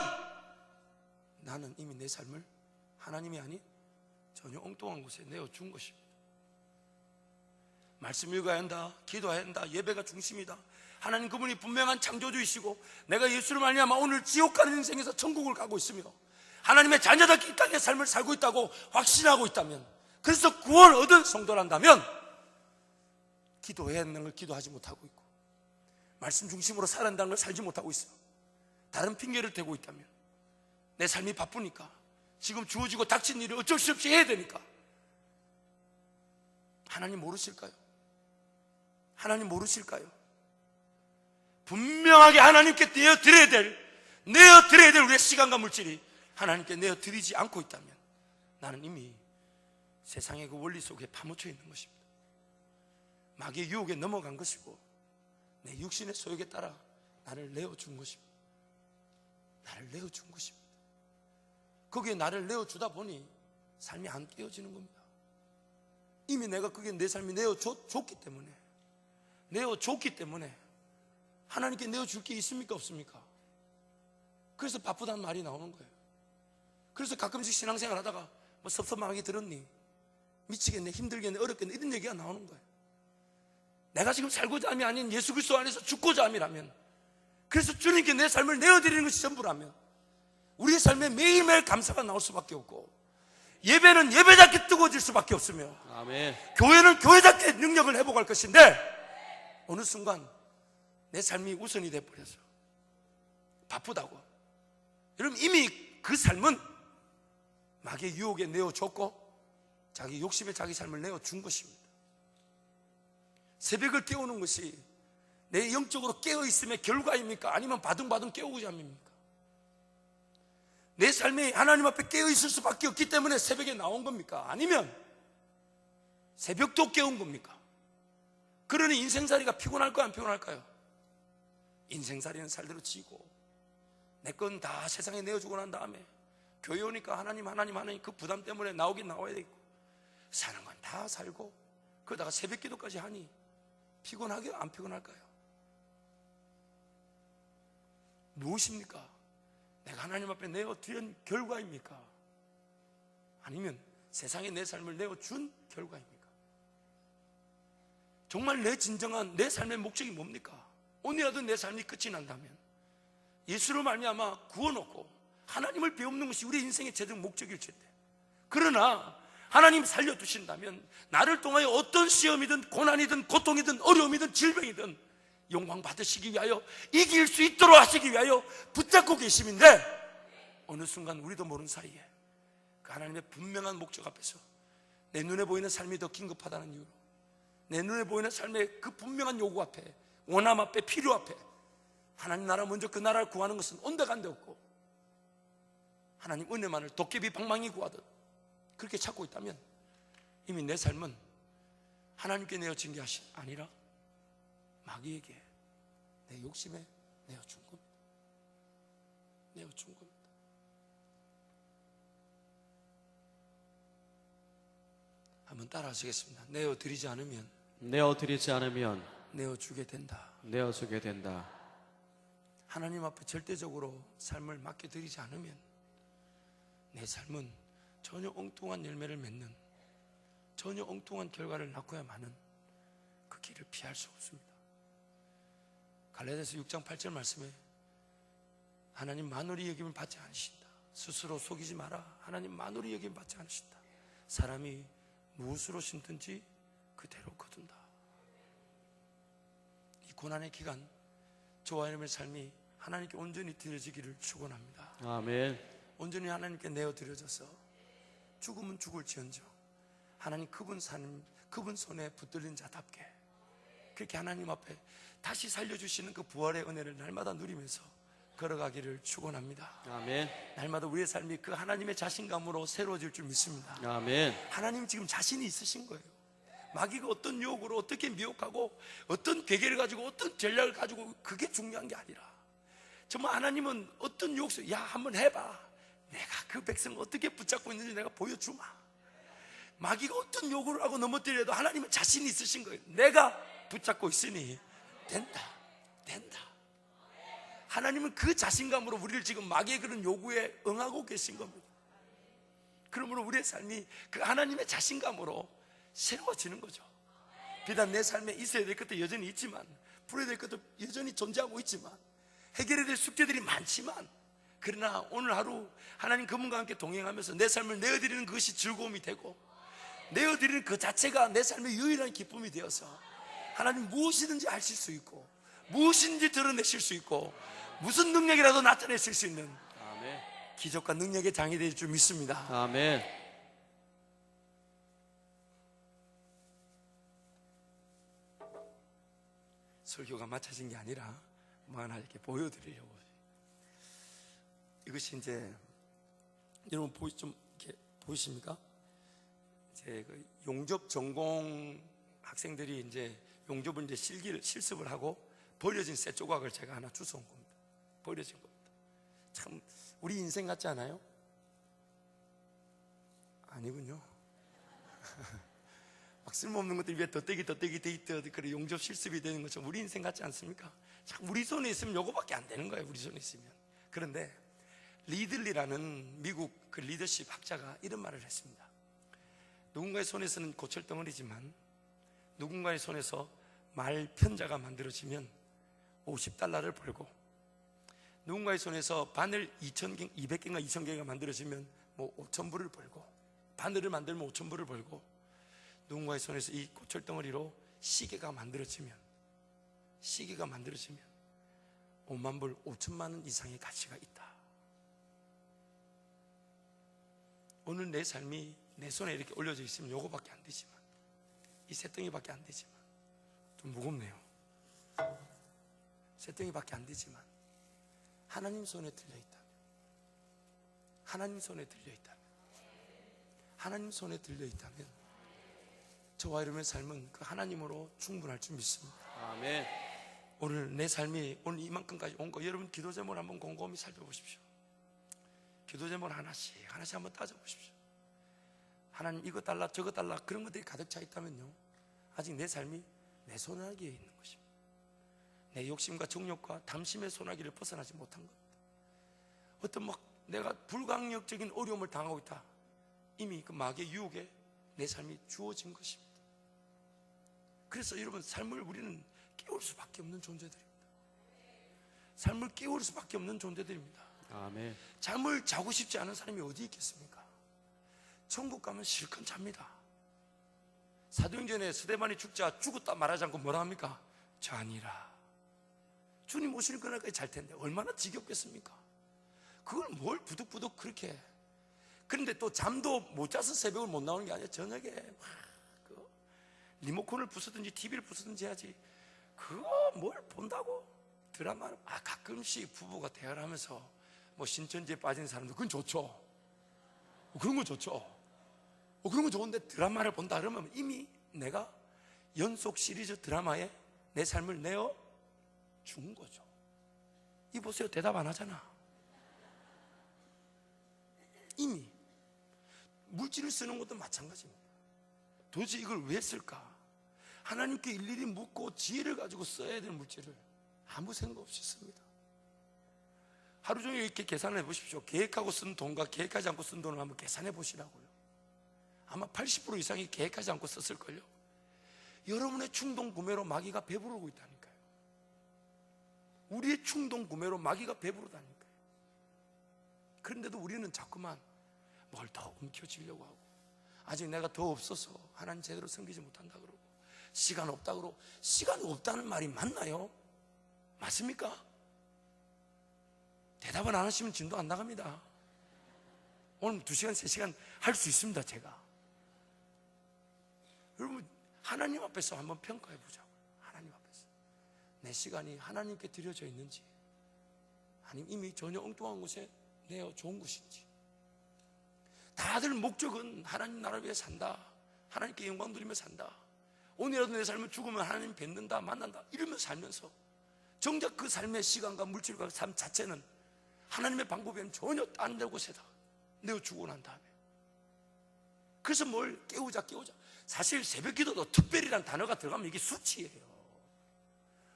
나는 이미 내 삶을 하나님이 아닌 전혀 엉뚱한 곳에 내어준 것입니다. 말씀 읽어야 한다, 기도해야 한다, 예배가 중심이다, 하나님 그분이 분명한 창조주이시고 내가 예수를 말미암아 오늘 지옥 가는 인생에서 천국을 가고 있으며 하나님의 자녀답게 이 땅의 삶을 살고 있다고 확신하고 있다면, 그래서 구원 얻은 성도란다면 기도해야 하는 걸 기도하지 못하고 있고 말씀 중심으로 살아야 한다는 걸 살지 못하고 있어. 다른 핑계를 대고 있다면, 내 삶이 바쁘니까, 지금 주어지고 닥친 일을 어쩔 수 없이 해야 되니까, 하나님 모르실까요? 하나님 모르실까요? 분명하게 하나님께 내어드려야 될 우리의 시간과 물질이 하나님께 내어드리지 않고 있다면 나는 이미 세상의 그 원리 속에 파묻혀 있는 것입니다. 마귀의 유혹에 넘어간 것이고 내 육신의 소욕에 따라 나를 내어준 것입니다. 나를 내어준 것입니다. 거기에 나를 내어주다 보니 삶이 안 깨어지는 겁니다. 이미 내가 그게 내 삶이 내어줬기 때문에 하나님께 내어줄 게 있습니까 없습니까? 그래서 바쁘다는 말이 나오는 거예요. 그래서 가끔씩 신앙생활 하다가 뭐 섭섭하게 들었니? 미치겠네, 힘들겠네, 어렵겠네, 이런 얘기가 나오는 거예요. 내가 지금 살고자 함이 아닌 예수 그리스도 안에서 죽고자 함이라면, 그래서 주님께 내 삶을 내어드리는 것이 전부라면 우리의 삶에 매일매일 감사가 나올 수밖에 없고, 예배는 예배답게 뜨거워질 수밖에 없으며, 아멘. 교회는 교회답게 능력을 회복할 것인데, 어느 순간 내 삶이 우선이 돼버려서 바쁘다고, 여러분 이미 그 삶은 마귀의 유혹에 내어줬고 자기 욕심에 자기 삶을 내어준 것입니다. 새벽을 깨우는 것이 내 영적으로 깨어있음의 결과입니까? 아니면 바둥바둥 깨우고자 합니까? 내 삶이 하나님 앞에 깨어있을 수밖에 없기 때문에 새벽에 나온 겁니까? 아니면 새벽도 깨운 겁니까? 그러니 인생살이가 피곤할까요? 안 피곤할까요? 인생살이는 살대로 지고 내 건 다 세상에 내어주고 난 다음에 교회 오니까 하나님 그 부담 때문에 나오긴 나와야 되고 사는 건 다 살고 그러다가 새벽 기도까지 하니 피곤하게 안 피곤할까요? 무엇입니까? 내가 하나님 앞에 내어드린 결과입니까? 아니면 세상에 내 삶을 내어준 결과입니까? 정말 내 진정한 내 삶의 목적이 뭡니까? 오늘이라도 내 삶이 끝이 난다면 예수로 말미암아 구원 얻고 하나님을 배우는 것이 우리 인생의 최종 목적일 텐데, 그러나 하나님 살려두신다면 나를 통하여 어떤 시험이든 고난이든 고통이든 어려움이든 질병이든 영광 받으시기 위하여 이길 수 있도록 하시기 위하여 붙잡고 계심인데, 어느 순간 우리도 모르는 사이에 그 하나님의 분명한 목적 앞에서 내 눈에 보이는 삶이 더 긴급하다는 이유로, 내 눈에 보이는 삶의 그 분명한 요구 앞에, 원함 앞에, 필요 앞에 하나님 나라 먼저 그 나라를 구하는 것은 온데간데 없고 하나님 은혜만을 도깨비 방망이 구하듯 그렇게 찾고 있다면 이미 내 삶은 하나님께 내어진 게 아니라 마귀에게 내 욕심에 내어준 겁니다. 내어준 겁니다. 한번 따라 하시겠습니다. 내어드리지 않으면 내어주게 된다. 내어주게 된다. 하나님 앞에 절대적으로 삶을 맡겨드리지 않으면 내 삶은 전혀 엉뚱한 열매를 맺는, 전혀 엉뚱한 결과를 낳고야 마는 그 길을 피할 수 없습니다. 갈라디아서 6장 8절 말씀에 하나님 만홀히 여김을 받지 않으신다. 스스로 속이지 마라. 하나님 만홀히 여김을 받지 않으신다. 사람이 무엇으로 심든지 그대로 거둔다. 이 고난의 기간, 저와 여러분의 삶이 하나님께 온전히 드려지기를 축원합니다. 아멘. 온전히 하나님께 내어드려져서 죽으면 죽을지언정 하나님 그분 손에 붙들린 자답게 그렇게 하나님 앞에 다시 살려주시는 그 부활의 은혜를 날마다 누리면서 걸어가기를 축원합니다. 아멘. 날마다 우리의 삶이 그 하나님의 자신감으로 새로워질 줄 믿습니다. 아멘. 하나님 지금 자신이 있으신 거예요. 마귀가 어떤 유혹으로 어떻게 미혹하고 어떤 계계를 가지고 어떤 전략을 가지고 그게 중요한 게 아니라 정말 하나님은 어떤 유혹 속에 야 한번 해봐. 내가 그 백성을 어떻게 붙잡고 있는지 내가 보여주마. 마귀가 어떤 요구를 하고 넘어뜨려도 하나님은 자신이 있으신 거예요. 내가 붙잡고 있으니 된다. 하나님은 그 자신감으로 우리를 지금 마귀의 그런 요구에 응하고 계신 겁니다. 그러므로 우리의 삶이 그 하나님의 자신감으로 새로워지는 거죠. 비단 내 삶에 있어야 될 것도 여전히 있지만, 풀어야 될 것도 여전히 존재하고 있지만, 해결해야 될 숙제들이 많지만, 그러나 오늘 하루 하나님 그분과 함께 동행하면서 내 삶을 내어드리는 그것이 즐거움이 되고, 내어드리는 그 자체가 내 삶의 유일한 기쁨이 되어서 하나님 무엇이든지 하실 수 있고 무엇인지 드러내실 수 있고 무슨 능력이라도 나타내실 수 있는 아멘. 기적과 능력의 장이 될 줄 믿습니다. 아멘. 설교가 마쳐진 게 아니라 뭐 하나 이렇게 보여드리려고. 이것이 이제 여러분 좀 이렇게 보이십니까? 이제 그 용접 전공 학생들이 이제 용접을 이제 실습을 하고 버려진 쇠 조각을 제가 하나 주워온 겁니다. 버려진 겁니다. 참 우리 인생 같지 않아요? 아니군요. 막 쓸모없는 것들 위에 덧대기 데이트 그래 용접 실습이 되는 것처럼 우리 인생 같지 않습니까? 참 우리 손에 있으면 요거밖에 안 되는 거예요. 우리 손에 있으면. 그런데 리들리라는 미국 그 리더십 학자가 이런 말을 했습니다. 누군가의 손에서는 고철덩어리지만 누군가의 손에서 말편자가 만들어지면 $50를 벌고, 누군가의 손에서 바늘 200개인가 2000개가 만들어지면 뭐 5,000불을 벌고, 바늘을 만들면 5,000불을 벌고, 누군가의 손에서 이 고철덩어리로 시계가 만들어지면 5만 불, 5천만 원 이상의 가치가 있다. 오늘 내 삶이 내 손에 이렇게 올려져 있으면 요거밖에 안 되지만, 이 쇳덩이밖에 안 되지만, 좀 무겁네요. 쇳덩이밖에 안 되지만 하나님 손에 들려 있다면 하나님 손에 들려있다면, 하나님 손에 들려있다면 저와 여러분의 삶은 그 하나님으로 충분할 줄 믿습니다. 아멘. 오늘 내 삶이 오늘 이만큼까지 온 거, 여러분 기도 제목을 한번 곰곰이 살펴보십시오. 기도 제목을 하나씩 한번 따져보십시오. 하나님 이거 달라 저거 달라 그런 것들이 가득 차 있다면요, 아직 내 삶이 내 손아귀에 있는 것입니다. 내 욕심과 정욕과 담심의 손아귀를 벗어나지 못한 겁니다. 어떤 막 내가 불강력적인 어려움을 당하고 있다, 이미 그 마귀의 유혹에 내 삶이 주어진 것입니다. 그래서 여러분, 삶을 우리는 깨울 수밖에 없는 존재들입니다. 삶을 깨울 수밖에 없는 존재들입니다. 아멘. 잠을 자고 싶지 않은 사람이 어디 있겠습니까? 천국 가면 실컷 잡니다. 사도행전에 스데반이 죽었다 말하지 않고 뭐라 합니까? 자니라. 주님 오시는 그날까지 잘 텐데 얼마나 지겹겠습니까? 그걸 뭘 부득부득 그렇게. 그런데 또 잠도 못 자서 새벽을 못 나오는 게 아니라 저녁에 막 리모컨을 부수든지 TV를 부수든지 해야지, 그거 뭘 본다고? 드라마를 가끔씩 부부가 대화를 하면서 뭐 신천지에 빠진 사람들, 그건 좋죠. 그런 거 좋죠. 그런 거 좋은데 드라마를 본다 그러면 이미 내가 연속 시리즈 드라마에 내 삶을 내어 준 거죠. 이 보세요, 대답 안 하잖아. 이미 물질을 쓰는 것도 마찬가지입니다. 도대체 이걸 왜 쓸까? 하나님께 일일이 묻고 지혜를 가지고 써야 될 물질을 아무 생각 없이 씁니다. 하루 종일 이렇게 계산해 보십시오. 계획하고 쓴 돈과 계획하지 않고 쓴 돈을 한번 계산해 보시라고요. 아마 80% 이상이 계획하지 않고 썼을걸요. 여러분의 충동 구매로 마귀가 배부르고 있다니까요. 우리의 충동 구매로 마귀가 배부르다니까요. 그런데도 우리는 자꾸만 뭘 더 움켜쥐려고 하고, 아직 내가 더 없어서 하나님 제대로 섬기지 못한다 그러고, 시간 없다 그러고. 시간 없다는 말이 맞나요? 맞습니까? 대답을 안 하시면 진도 안 나갑니다. 오늘 2시간, 3시간 할 수 있습니다, 제가. 여러분, 하나님 앞에서 한번 평가해 보자고요. 하나님 앞에서 내 시간이 하나님께 드려져 있는지, 아니면 이미 전혀 엉뚱한 곳에 내어 좋은 것인지. 다들 목적은 하나님 나라 위해 산다, 하나님께 영광 돌리며 산다, 오늘이라도 내 삶을 죽으면 하나님 뵙는다, 만난다, 이러면서 살면서 정작 그 삶의 시간과 물질과 삶 자체는 하나님의 방법에는 전혀 딴 데 곳에다 내어 주고 난 다음에, 그래서 뭘 깨우자. 사실 새벽 기도도 특별이란 단어가 들어가면 이게 수치예요.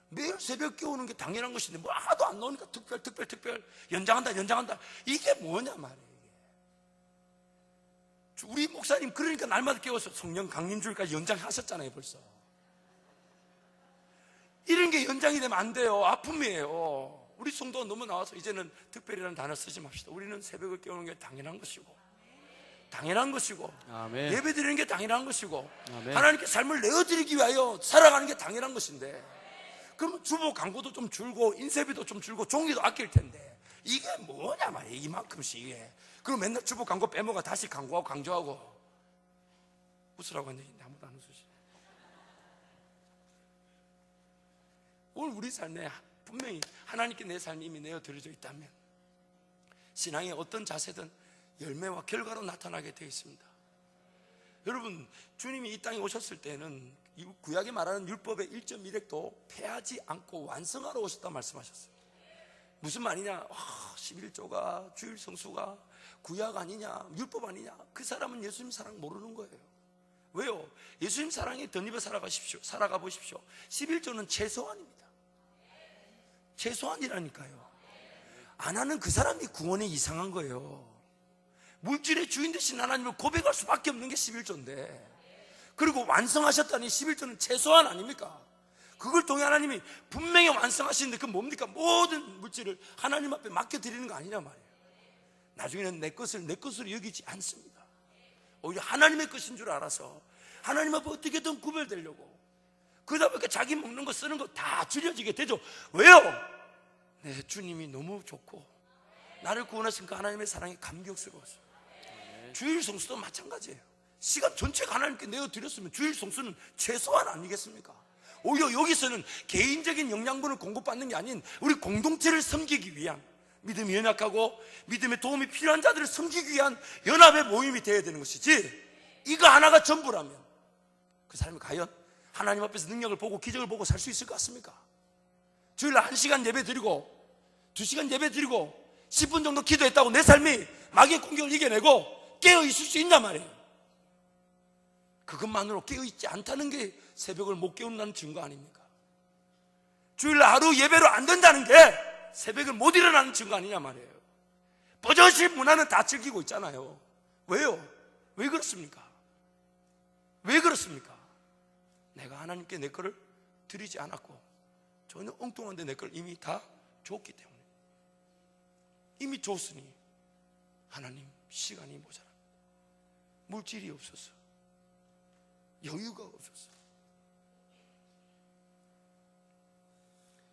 매일 새벽 깨우는 게 당연한 것인데 뭐 하도 안 나오니까 특별 연장한다. 이게 뭐냐 말이에요. 우리 목사님 그러니까 날마다 깨워서 성령 강림주일까지 연장하셨잖아요. 벌써 이런 게 연장이 되면 안 돼요. 아픔이에요. 우리 성도가 너무 나와서 이제는 특별이라는 단어 쓰지 맙시다. 우리는 새벽을 깨우는 게 당연한 것이고, 아멘. 예배 드리는 게 당연한 것이고, 아멘. 하나님께 삶을 내어드리기 위하여 살아가는 게 당연한 것인데, 그럼 주보 광고도 좀 줄고 인쇄비도 좀 줄고 종이도 아낄 텐데 이게 뭐냐 말이에요. 이만큼씩 이게. 그럼 맨날 주보 광고 빼먹어 다시 광고하고 강조하고. 웃으라고 했는데 아무도 안 웃으시. 오늘 우리 삶에 분명히 하나님께 내 삶이 이미 내어드려져 있다면 신앙의 어떤 자세든 열매와 결과로 나타나게 되어 있습니다. 여러분, 주님이 이 땅에 오셨을 때는 이 구약에 말하는 율법의 1.1획도 폐하지 않고 완성하러 오셨다 말씀하셨어요. 무슨 말이냐? 11조가 주일 성수가 구약 아니냐, 율법 아니냐? 그 사람은 예수님 사랑 모르는 거예요. 왜요? 예수님 사랑에 덧입어 살아가 보십시오. 11조는 최소한입니다. 최소한이라니까요. 안 하는 그 사람이 구원에 이상한 거예요. 물질의 주인 되신 하나님을 고백할 수밖에 없는 게 11조인데, 그리고 완성하셨다니 11조는 최소한 아닙니까? 그걸 통해 하나님이 분명히 완성하시는데 그 뭡니까? 모든 물질을 하나님 앞에 맡겨드리는 거 아니란 말이에요. 나중에는 내 것을 내 것으로 여기지 않습니다. 오히려 하나님의 것인 줄 알아서 하나님 앞에 어떻게든 구별되려고, 그러다 보니까 자기 먹는 거 쓰는 거 다 줄여지게 되죠. 왜요? 내 주님이 너무 좋고 나를 구원하신 그 하나님의 사랑에 감격스러워서. 주일 성수도 마찬가지예요. 시간 전체가 하나님께 내어드렸으면 주일 성수는 최소한 아니겠습니까? 오히려 여기서는 개인적인 영양분을 공급받는 게 아닌 우리 공동체를 섬기기 위한, 믿음이 연약하고 믿음의 도움이 필요한 자들을 섬기기 위한 연합의 모임이 되어야 되는 것이지, 이거 하나가 전부라면 그 사람이 과연 하나님 앞에서 능력을 보고 기적을 보고 살 수 있을 것 같습니까? 주일날 1시간 예배 드리고 2시간 예배 드리고 10분 정도 기도했다고 내 삶이 마귀의 공격을 이겨내고 깨어있을 수 있단 말이에요. 그것만으로 깨어있지 않다는 게 새벽을 못 깨운다는 증거 아닙니까? 주일날 하루 예배로 안 된다는 게 새벽을 못 일어나는 증거 아니냐 말이에요. 버젓이 문화는 다 즐기고 있잖아요. 왜요? 왜 그렇습니까? 왜 그렇습니까? 내가 하나님께 내 거를 드리지 않았고 전혀 엉뚱한데 내 걸 이미 다 줬기 때문에, 이미 줬으니 하나님 시간이 모자랍니다. 물질이 없어서, 여유가 없어서.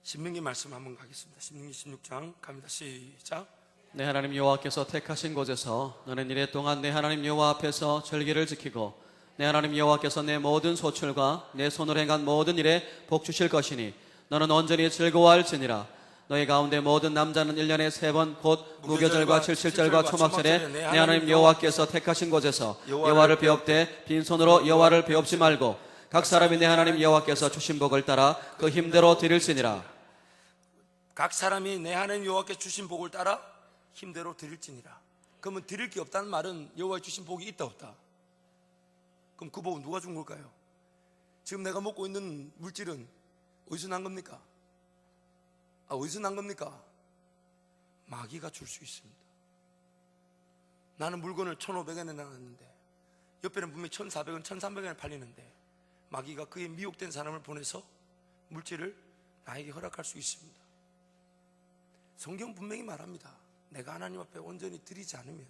신명기 말씀 한번 가겠습니다. 신명기 16장 갑니다. 시작. 내 하나님 여호와께서 택하신 곳에서 너는 이래 동안 내 하나님 여호와 앞에서 절기를 지키고 내 하나님 여호와께서 내 모든 소출과 내 손으로 행한 모든 일에 복 주실 것이니 너는 온전히 즐거워할지니라. 너희 가운데 모든 남자는 1년에 3번 곧 무교절과 칠칠절과 초막절에 내 하나님 여호와께서 택하신 곳에서 여호와를 배웁되 빈손으로 여호와를 배웁지 말고 각 사람이 내 하나님 여호와께서 주신 복을 따라 그 힘대로 드릴지니라. 각 사람이 내 하나님 여호와께 주신 복을 따라 힘대로 드릴지니라. 그러면 드릴 게 없다는 말은 여호와의 주신 복이 있다 없다? 그럼 그 복은 누가 준 걸까요? 지금 내가 먹고 있는 물질은 어디서 난 겁니까? 어디서 난 겁니까? 마귀가 줄 수 있습니다. 나는 물건을 1,500원에 나갔는데 옆에는 분명히 1,400원, 1,300원에 팔리는데 마귀가 그에 미혹된 사람을 보내서 물질을 나에게 허락할 수 있습니다. 성경 분명히 말합니다. 내가 하나님 앞에 온전히 드리지 않으면,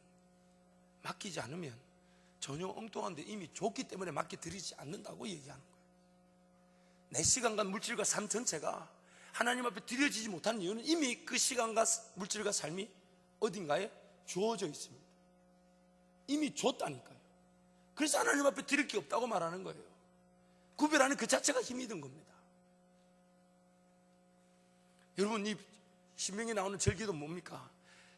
맡기지 않으면 전혀 엉뚱한데 이미 줬기 때문에 맡겨 드리지 않는다고 얘기하는 거예요. 내 시간과 물질과 삶 전체가 하나님 앞에 드려지지 못하는 이유는 이미 그 시간과 물질과 삶이 어딘가에 주어져 있습니다. 이미 줬다니까요. 그래서 하나님 앞에 드릴 게 없다고 말하는 거예요. 구별하는 그 자체가 힘이 든 겁니다. 여러분, 이 신명에 나오는 절기도 뭡니까?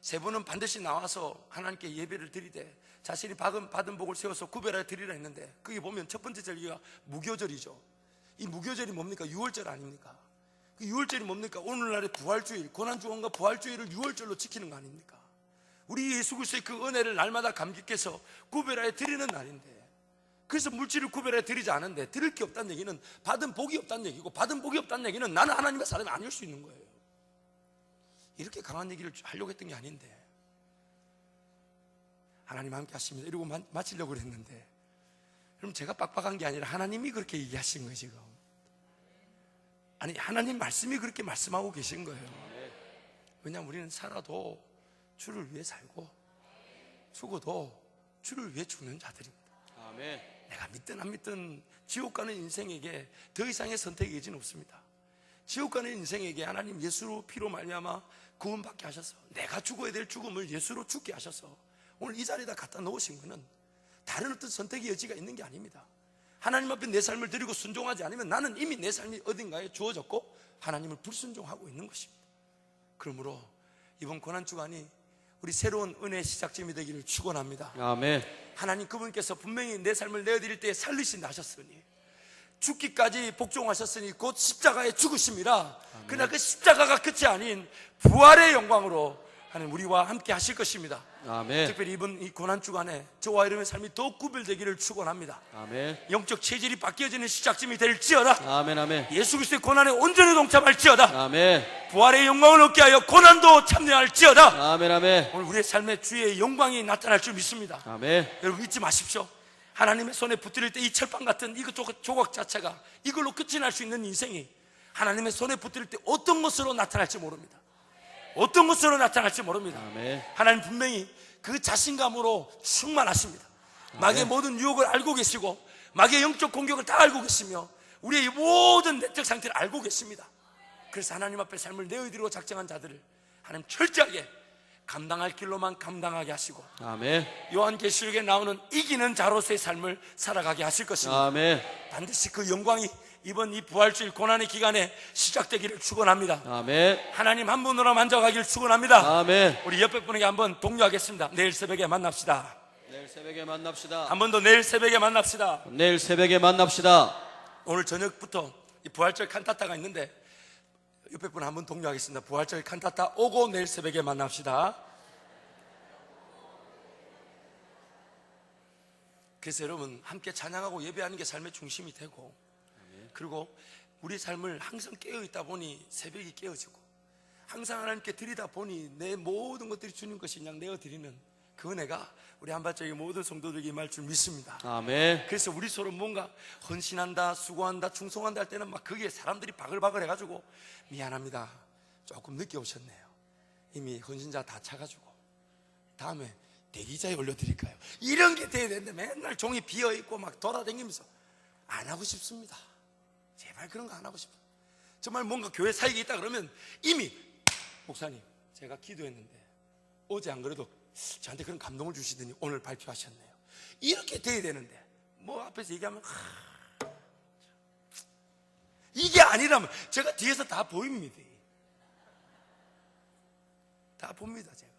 3번은 반드시 나와서 하나님께 예배를 드리되 자신이 받은 복을 세워서 구별하여 드리라 했는데, 거기 보면 첫 번째 절기가 무교절이죠. 이 무교절이 뭡니까? 6월절 아닙니까? 그 6월절이 뭡니까? 오늘날의 부활주일, 고난주간과 부활주일을 6월절로 지키는 거 아닙니까? 우리 예수 그리스도의 그 은혜를 날마다 감격해서 구별하여 드리는 날인데, 그래서 물질을 구별하여 드리지 않은데 드릴 게 없다는 얘기는 받은 복이 없다는 얘기고, 받은 복이 없다는 얘기는 나는 하나님의 사람이 아닐 수 있는 거예요. 이렇게 강한 얘기를 하려고 했던 게 아닌데, 하나님 함께 하십니다 이러고 마치려고 그랬는데, 그럼 제가 빡빡한 게 아니라 하나님이 그렇게 얘기하신 거예요. 지금 아니, 하나님 말씀이 그렇게 말씀하고 계신 거예요. 왜냐하면 우리는 살아도 주를 위해 살고 죽어도 주를 위해 죽는 자들입니다. 아멘. 내가 믿든 안 믿든 지옥 가는 인생에게 더 이상의 선택의 여지는 없습니다. 지옥 가는 인생에게 하나님 예수로 피로 말미암아 구원받게 하셔서 내가 죽어야 될 죽음을 예수로 죽게 하셔서 오늘 이 자리에다 갖다 놓으신 것은 다른 어떤 선택의 여지가 있는 게 아닙니다. 하나님 앞에 내 삶을 드리고 순종하지 않으면 나는 이미 내 삶이 어딘가에 주어졌고 하나님을 불순종하고 있는 것입니다. 그러므로 이번 고난주간이 우리 새로운 은혜의 시작점이 되기를 축원합니다. 아멘. 하나님 그분께서 분명히 내 삶을 내어드릴 때에 살리신다 하셨으니, 죽기까지 복종하셨으니 곧 십자가에 죽으심이라. 그러나 그 십자가가 끝이 아닌 부활의 영광으로 하나님 우리와 함께 하실 것입니다. 아멘. 특별히 이번 이 고난주간에 저와 여러분의 삶이 더욱 구별되기를 축원합니다. 아멘. 영적 체질이 바뀌어지는 시작점이 될지어다. 아멘. 아멘. 예수 그리스도의 고난에 온전히 동참할지어다. 아멘. 부활의 영광을 얻게 하여 고난도 참여할지어다. 아멘. 아멘. 오늘 우리의 삶에 주의 영광이 나타날 줄 믿습니다. 아멘. 여러분 잊지 마십시오. 하나님의 손에 붙들릴 때 이 철판 같은 이 조각 자체가 이걸로 끝이 날 수 있는 인생이 하나님의 손에 붙들릴 때 어떤 것으로 나타날지 모릅니다. 어떤 것으로 나타날지 모릅니다. 아멘. 하나님 분명히 그 자신감으로 충만하십니다. 마귀의 모든 유혹을 알고 계시고 마귀의 영적 공격을 다 알고 계시며 우리의 모든 내적 상태를 알고 계십니다. 그래서 하나님 앞에 삶을 내어드리고 작정한 자들을 하나님 철저하게 감당할 길로만 감당하게 하시고 아멘. 요한계시록에 나오는 이기는 자로서의 삶을 살아가게 하실 것입니다. 아멘. 반드시 그 영광이 이번 이 부활주일 고난의 기간에 시작되기를 축원합니다. 아멘. 하나님 한 분으로 만져가기를 축원합니다. 아멘. 우리 옆에 분에게 한번 독려하겠습니다. 내일 새벽에 만납시다. 내일 새벽에 만납시다. 한 번 더 내일 새벽에 만납시다. 내일 새벽에 만납시다. 오늘 저녁부터 이 부활절 칸타타가 있는데 옆에 분 한번 독려하겠습니다. 부활절 칸타타 오고 내일 새벽에 만납시다. 그래서 여러분 함께 찬양하고 예배하는 게 삶의 중심이 되고, 그리고 우리 삶을 항상 깨어있다 보니 새벽이 깨어지고, 항상 하나님께 드리다 보니 내 모든 것들이 주님 것이 그냥 내어드리는 그 은혜가 우리 한발짝의 모든 성도들에게 임할 줄 믿습니다. 아멘. 그래서 우리 서로 뭔가 헌신한다, 수고한다, 충성한다 할 때는 막 그게 사람들이 바글바글 해가지고 미안합니다, 조금 늦게 오셨네요, 이미 헌신자 다 차가지고 다음에 대기자에 올려드릴까요? 이런 게 돼야 되는데 맨날 종이 비어있고 막 돌아다니면서 안 하고 싶습니다. 제발 그런 거 안 하고 싶어요. 정말 뭔가 교회 사역이 있다 그러면 이미 목사님 제가 기도했는데 어제 안 그래도 저한테 그런 감동을 주시더니 오늘 발표하셨네요, 이렇게 돼야 되는데 뭐 앞에서 얘기하면 이게 아니라면 제가 뒤에서 다 보입니다. 다 봅니다. 제가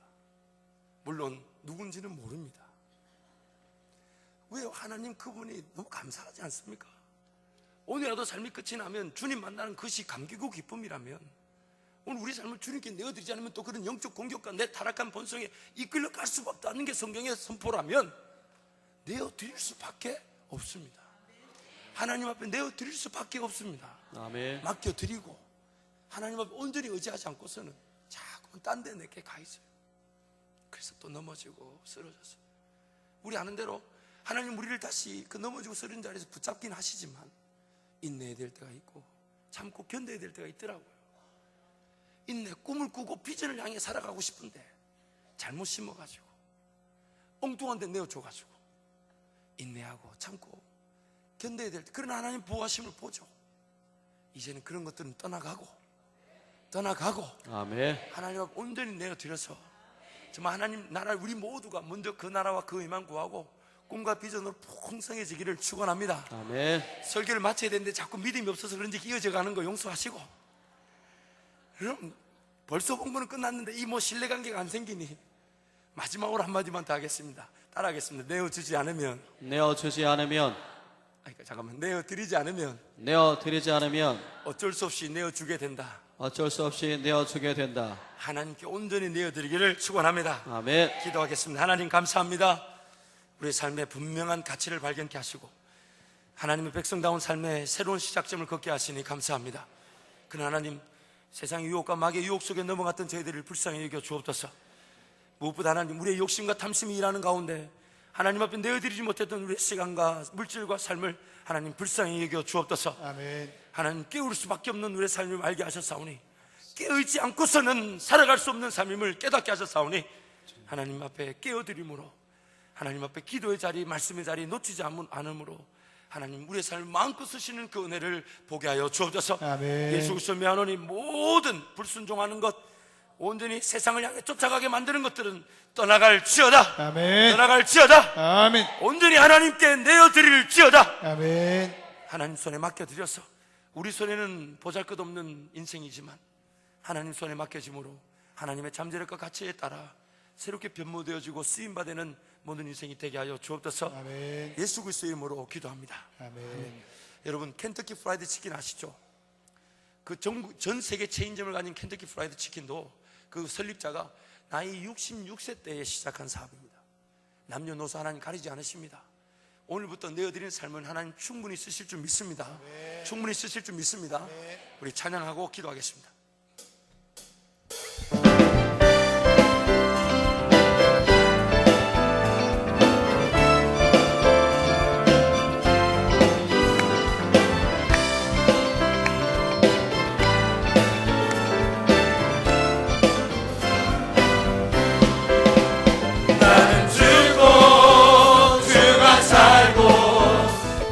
물론 누군지는 모릅니다. 왜 하나님 그분이 너무 감사하지 않습니까? 오늘이라도 삶이 끝이 나면 주님 만나는 것이 감기고 기쁨이라면 오늘 우리 삶을 주님께 내어드리지 않으면 또 그런 영적 공격과 내 타락한 본성에 이끌려 갈 수밖에 없는 게 성경의 선포라면 내어드릴 수밖에 없습니다. 하나님 앞에 내어드릴 수밖에 없습니다. 아멘. 맡겨드리고 하나님 앞에 온전히 의지하지 않고서는 자꾸 딴 데 내게 가 있어요. 그래서 또 넘어지고 쓰러져서, 우리 아는 대로 하나님 우리를 다시 그 넘어지고 쓰러진 자리에서 붙잡긴 하시지만 인내해야 될 때가 있고 참고 견뎌야 될 때가 있더라고요. 인내, 꿈을 꾸고 비전을 향해 살아가고 싶은데 잘못 심어가지고 엉뚱한 데 내어줘가지고 인내하고 참고 견뎌야 될 때, 그러나 하나님 보호하심을 보죠. 이제는 그런 것들은 떠나가고 아멘. 하나님 앞에 온전히 내어드려서 정말 하나님 나라, 우리 모두가 먼저 그 나라와 그 의만 구하고 꿈과 비전으로 풍성해지기를 축원합니다. 아멘. 설교를 마쳐야 되는데 자꾸 믿음이 없어서 그런지 이어져 가는 거 용서하시고, 그럼 벌써 공부는 끝났는데 이 뭐 신뢰관계가 안 생기니 마지막으로 한마디만 더 하겠습니다. 따라하겠습니다. 내어주지 않으면, 내어주지 않으면, 잠깐만, 내어드리지 않으면 내어드리지 않으면 어쩔 수 없이 내어주게 된다. 어쩔 수 없이 내어주게 된다. 하나님께 온전히 내어드리기를 축원합니다. 아멘. 기도하겠습니다. 하나님 감사합니다. 우리의 삶에 분명한 가치를 발견케 하시고 하나님의 백성다운 삶의 새로운 시작점을 걷게 하시니 감사합니다. 그러나 하나님, 세상의 유혹과 마귀의 유혹 속에 넘어갔던 저희들을 불쌍히 여겨 주옵소서. 무엇보다 하나님, 우리의 욕심과 탐심이 일하는 가운데 하나님 앞에 내어드리지 못했던 우리의 시간과 물질과 삶을 하나님 불쌍히 여겨 주옵소서. 아멘. 하나님, 깨울 수밖에 없는 우리의 삶을 알게 하셨사오니 깨어있지 않고서는 살아갈 수 없는 삶임을 깨닫게 하셨사오니 하나님 앞에 깨어드림으로, 하나님 앞에 기도의 자리, 말씀의 자리 놓치지 않음으로 하나님 우리의 삶을 마음껏 쓰시는 그 은혜를 보게 하여 주옵소서. 아멘. 예수 그리스도 미안하니 모든 불순종하는 것, 온전히 세상을 향해 쫓아가게 만드는 것들은 떠나갈지어다. 아멘. 떠나갈지어다. 아멘. 온전히 하나님께 내어드릴지어다. 아멘. 하나님 손에 맡겨드려서, 우리 손에는 보잘것없는 인생이지만 하나님 손에 맡겨짐으로 하나님의 잠재력과 가치에 따라 새롭게 변모되어지고 쓰임받는 모든 인생이 되게 하여 주옵소서. 아멘. 예수 그리스도의 이름으로 기도합니다. 아멘. 여러분, 켄터키 프라이드 치킨 아시죠? 그 전 세계 체인점을 가진 켄터키 프라이드 치킨도 그 설립자가 나이 66세 때에 시작한 사업입니다. 남녀노소 하나님 가리지 않으십니다. 오늘부터 내어드리는 삶은 하나님 충분히 쓰실 줄 믿습니다. 충분히 쓰실 줄 믿습니다. 우리 찬양하고 기도하겠습니다.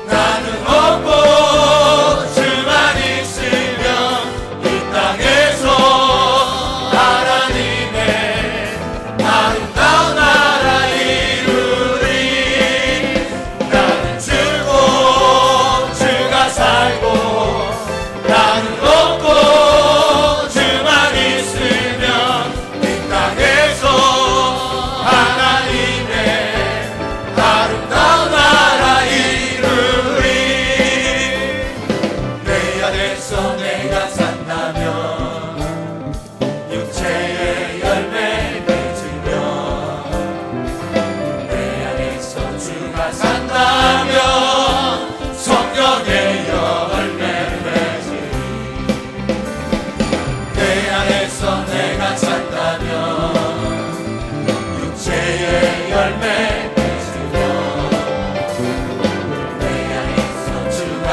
나는 없고 주만 있으면 이 땅에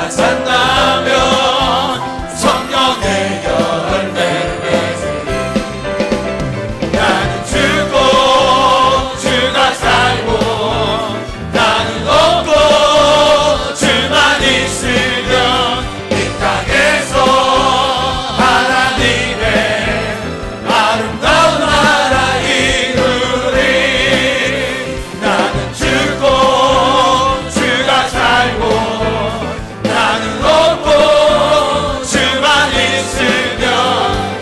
내가 산다면 성령의 열매를 맺으리. 나는 죽고 주가 살고 나는 없고 주만 있으면 이 땅에서 하나님의 아름다운 나라 이루리. 나는 죽고 주가 살고 나는 없고 주만 있으면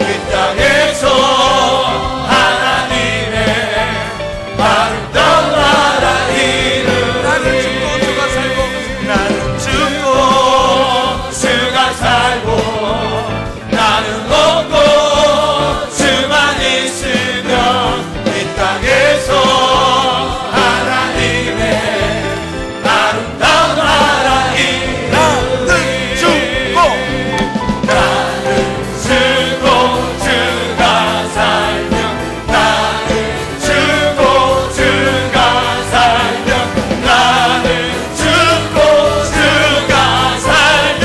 이 땅에서 하나님의 아름다운 나라 이루리. 나는 죽고 주가 살고 나는 죽고 주가 살고 나는 없고 주만 있으면 이 땅에서 하나님의 아름다운 나라 이루리. 나는 죽고 주가 살면 나는 죽고 주가 살면 나는 죽고 주가 살면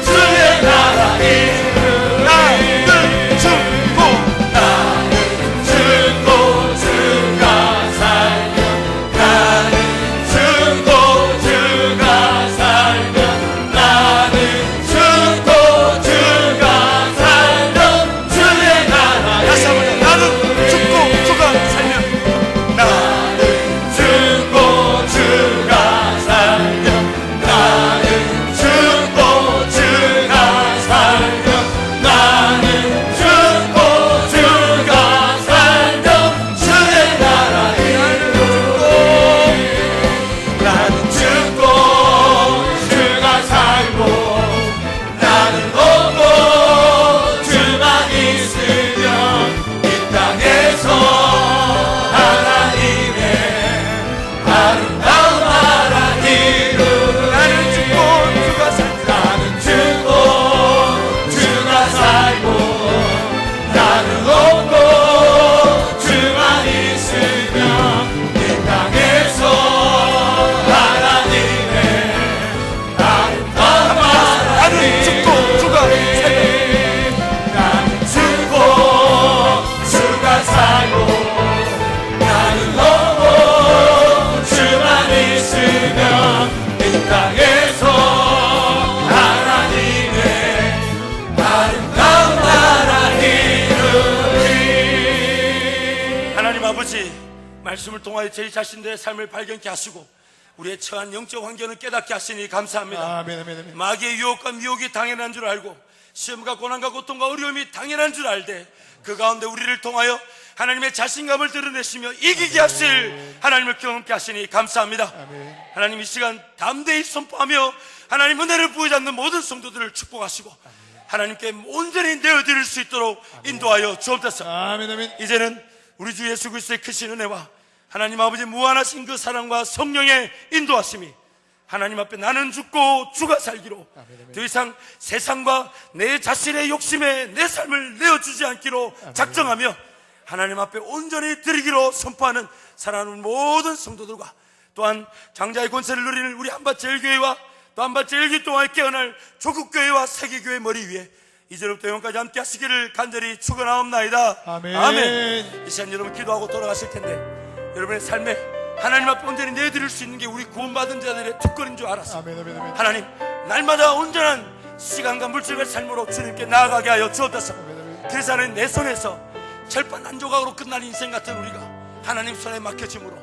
주의 나라 이루리. 나는 죽고 주가 살면 나는 죽고 주가 살면 나는 죽고 주가 살면 주의 나라 다시 한번 나는 죽고 주가 살면 나는 죽고 주가 살면 나는 죽고 주가 살면 나는 죽고 주가 살면 주의 나라 이루리. 나는 죽고 주가 살고 나는 없고 주만 있으면 이 땅에서 하나님의 아름다운 나라 이루리. 나는 죽고 주가 살고 나는 죽고 주가 살고 나는 없고 주만 있으면 이 땅에서 하나님의 아름다운 나라 나는 죽고 주가 살고 나는 죽고 주가 살고 나는 없고 주만 있으면 이 땅에서 하나님의 아름다운 나라 이루리. 하나님 아버지, 말씀을 통하여 저희 자신들의 삶을 발견케 하시고 우리의 처한 영적 환경을 깨닫게 하시니 감사합니다. 아멘, 아멘, 아멘. 마귀의 유혹과 미혹이 당연한 줄 알고 시험과 고난과 고통과 어려움이 당연한 줄 알되 그 가운데 우리를 통하여 하나님의 자신감을 드러내시며 이기게 하실 하나님을 경험케 하시니 감사합니다. 아멘. 하나님 이 시간 담대히 선포하며 하나님 은혜를 부여잡는 모든 성도들을 축복하시고 하나님께 온전히 내어드릴 수 있도록 인도하여 주옵소서. 아멘, 아멘. 이제는 우리 주 예수 그리스도의 크신 은혜와 하나님 아버지 무한하신 그 사랑과 성령의 인도하심이 하나님 앞에 나는 죽고 주가 살기로 더 이상 세상과 내 자신의 욕심에 내 삶을 내어주지 않기로 작정하며 하나님 앞에 온전히 드리기로 선포하는 사랑하는 모든 성도들과 또한 장자의 권세를 누리는 우리 한밭제일교회와 또 한밭제일교회 동안 깨어날 조국교회와 세계교회 머리 위에 이제부터 영원까지 함께 하시기를 간절히 축원하옵나이다. 아멘. 이 시간 여러분 기도하고 돌아가실 텐데 여러분의 삶에 하나님 앞에 온전히 내드릴 수 있는 게 우리 구원받은 자들의 특권인 줄 알았습니다. 아멘, 아멘, 아멘. 하나님 날마다 온전한 시간과 물질의 삶으로 주님께 나아가게 하여 주옵소서. 그래서 하나님 내 손에서 절반 한 조각으로 끝난 인생 같은 우리가 하나님 손에 맡겨짐으로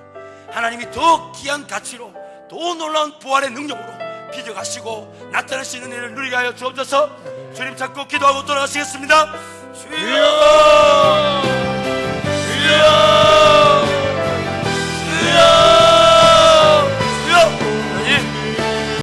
하나님이 더 귀한 가치로 더 놀라운 부활의 능력으로 비춰가시고 나타내시는 일을 누리게 하여 주옵소서. 주님 찾고 기도하고 돌아가시겠습니다. 주여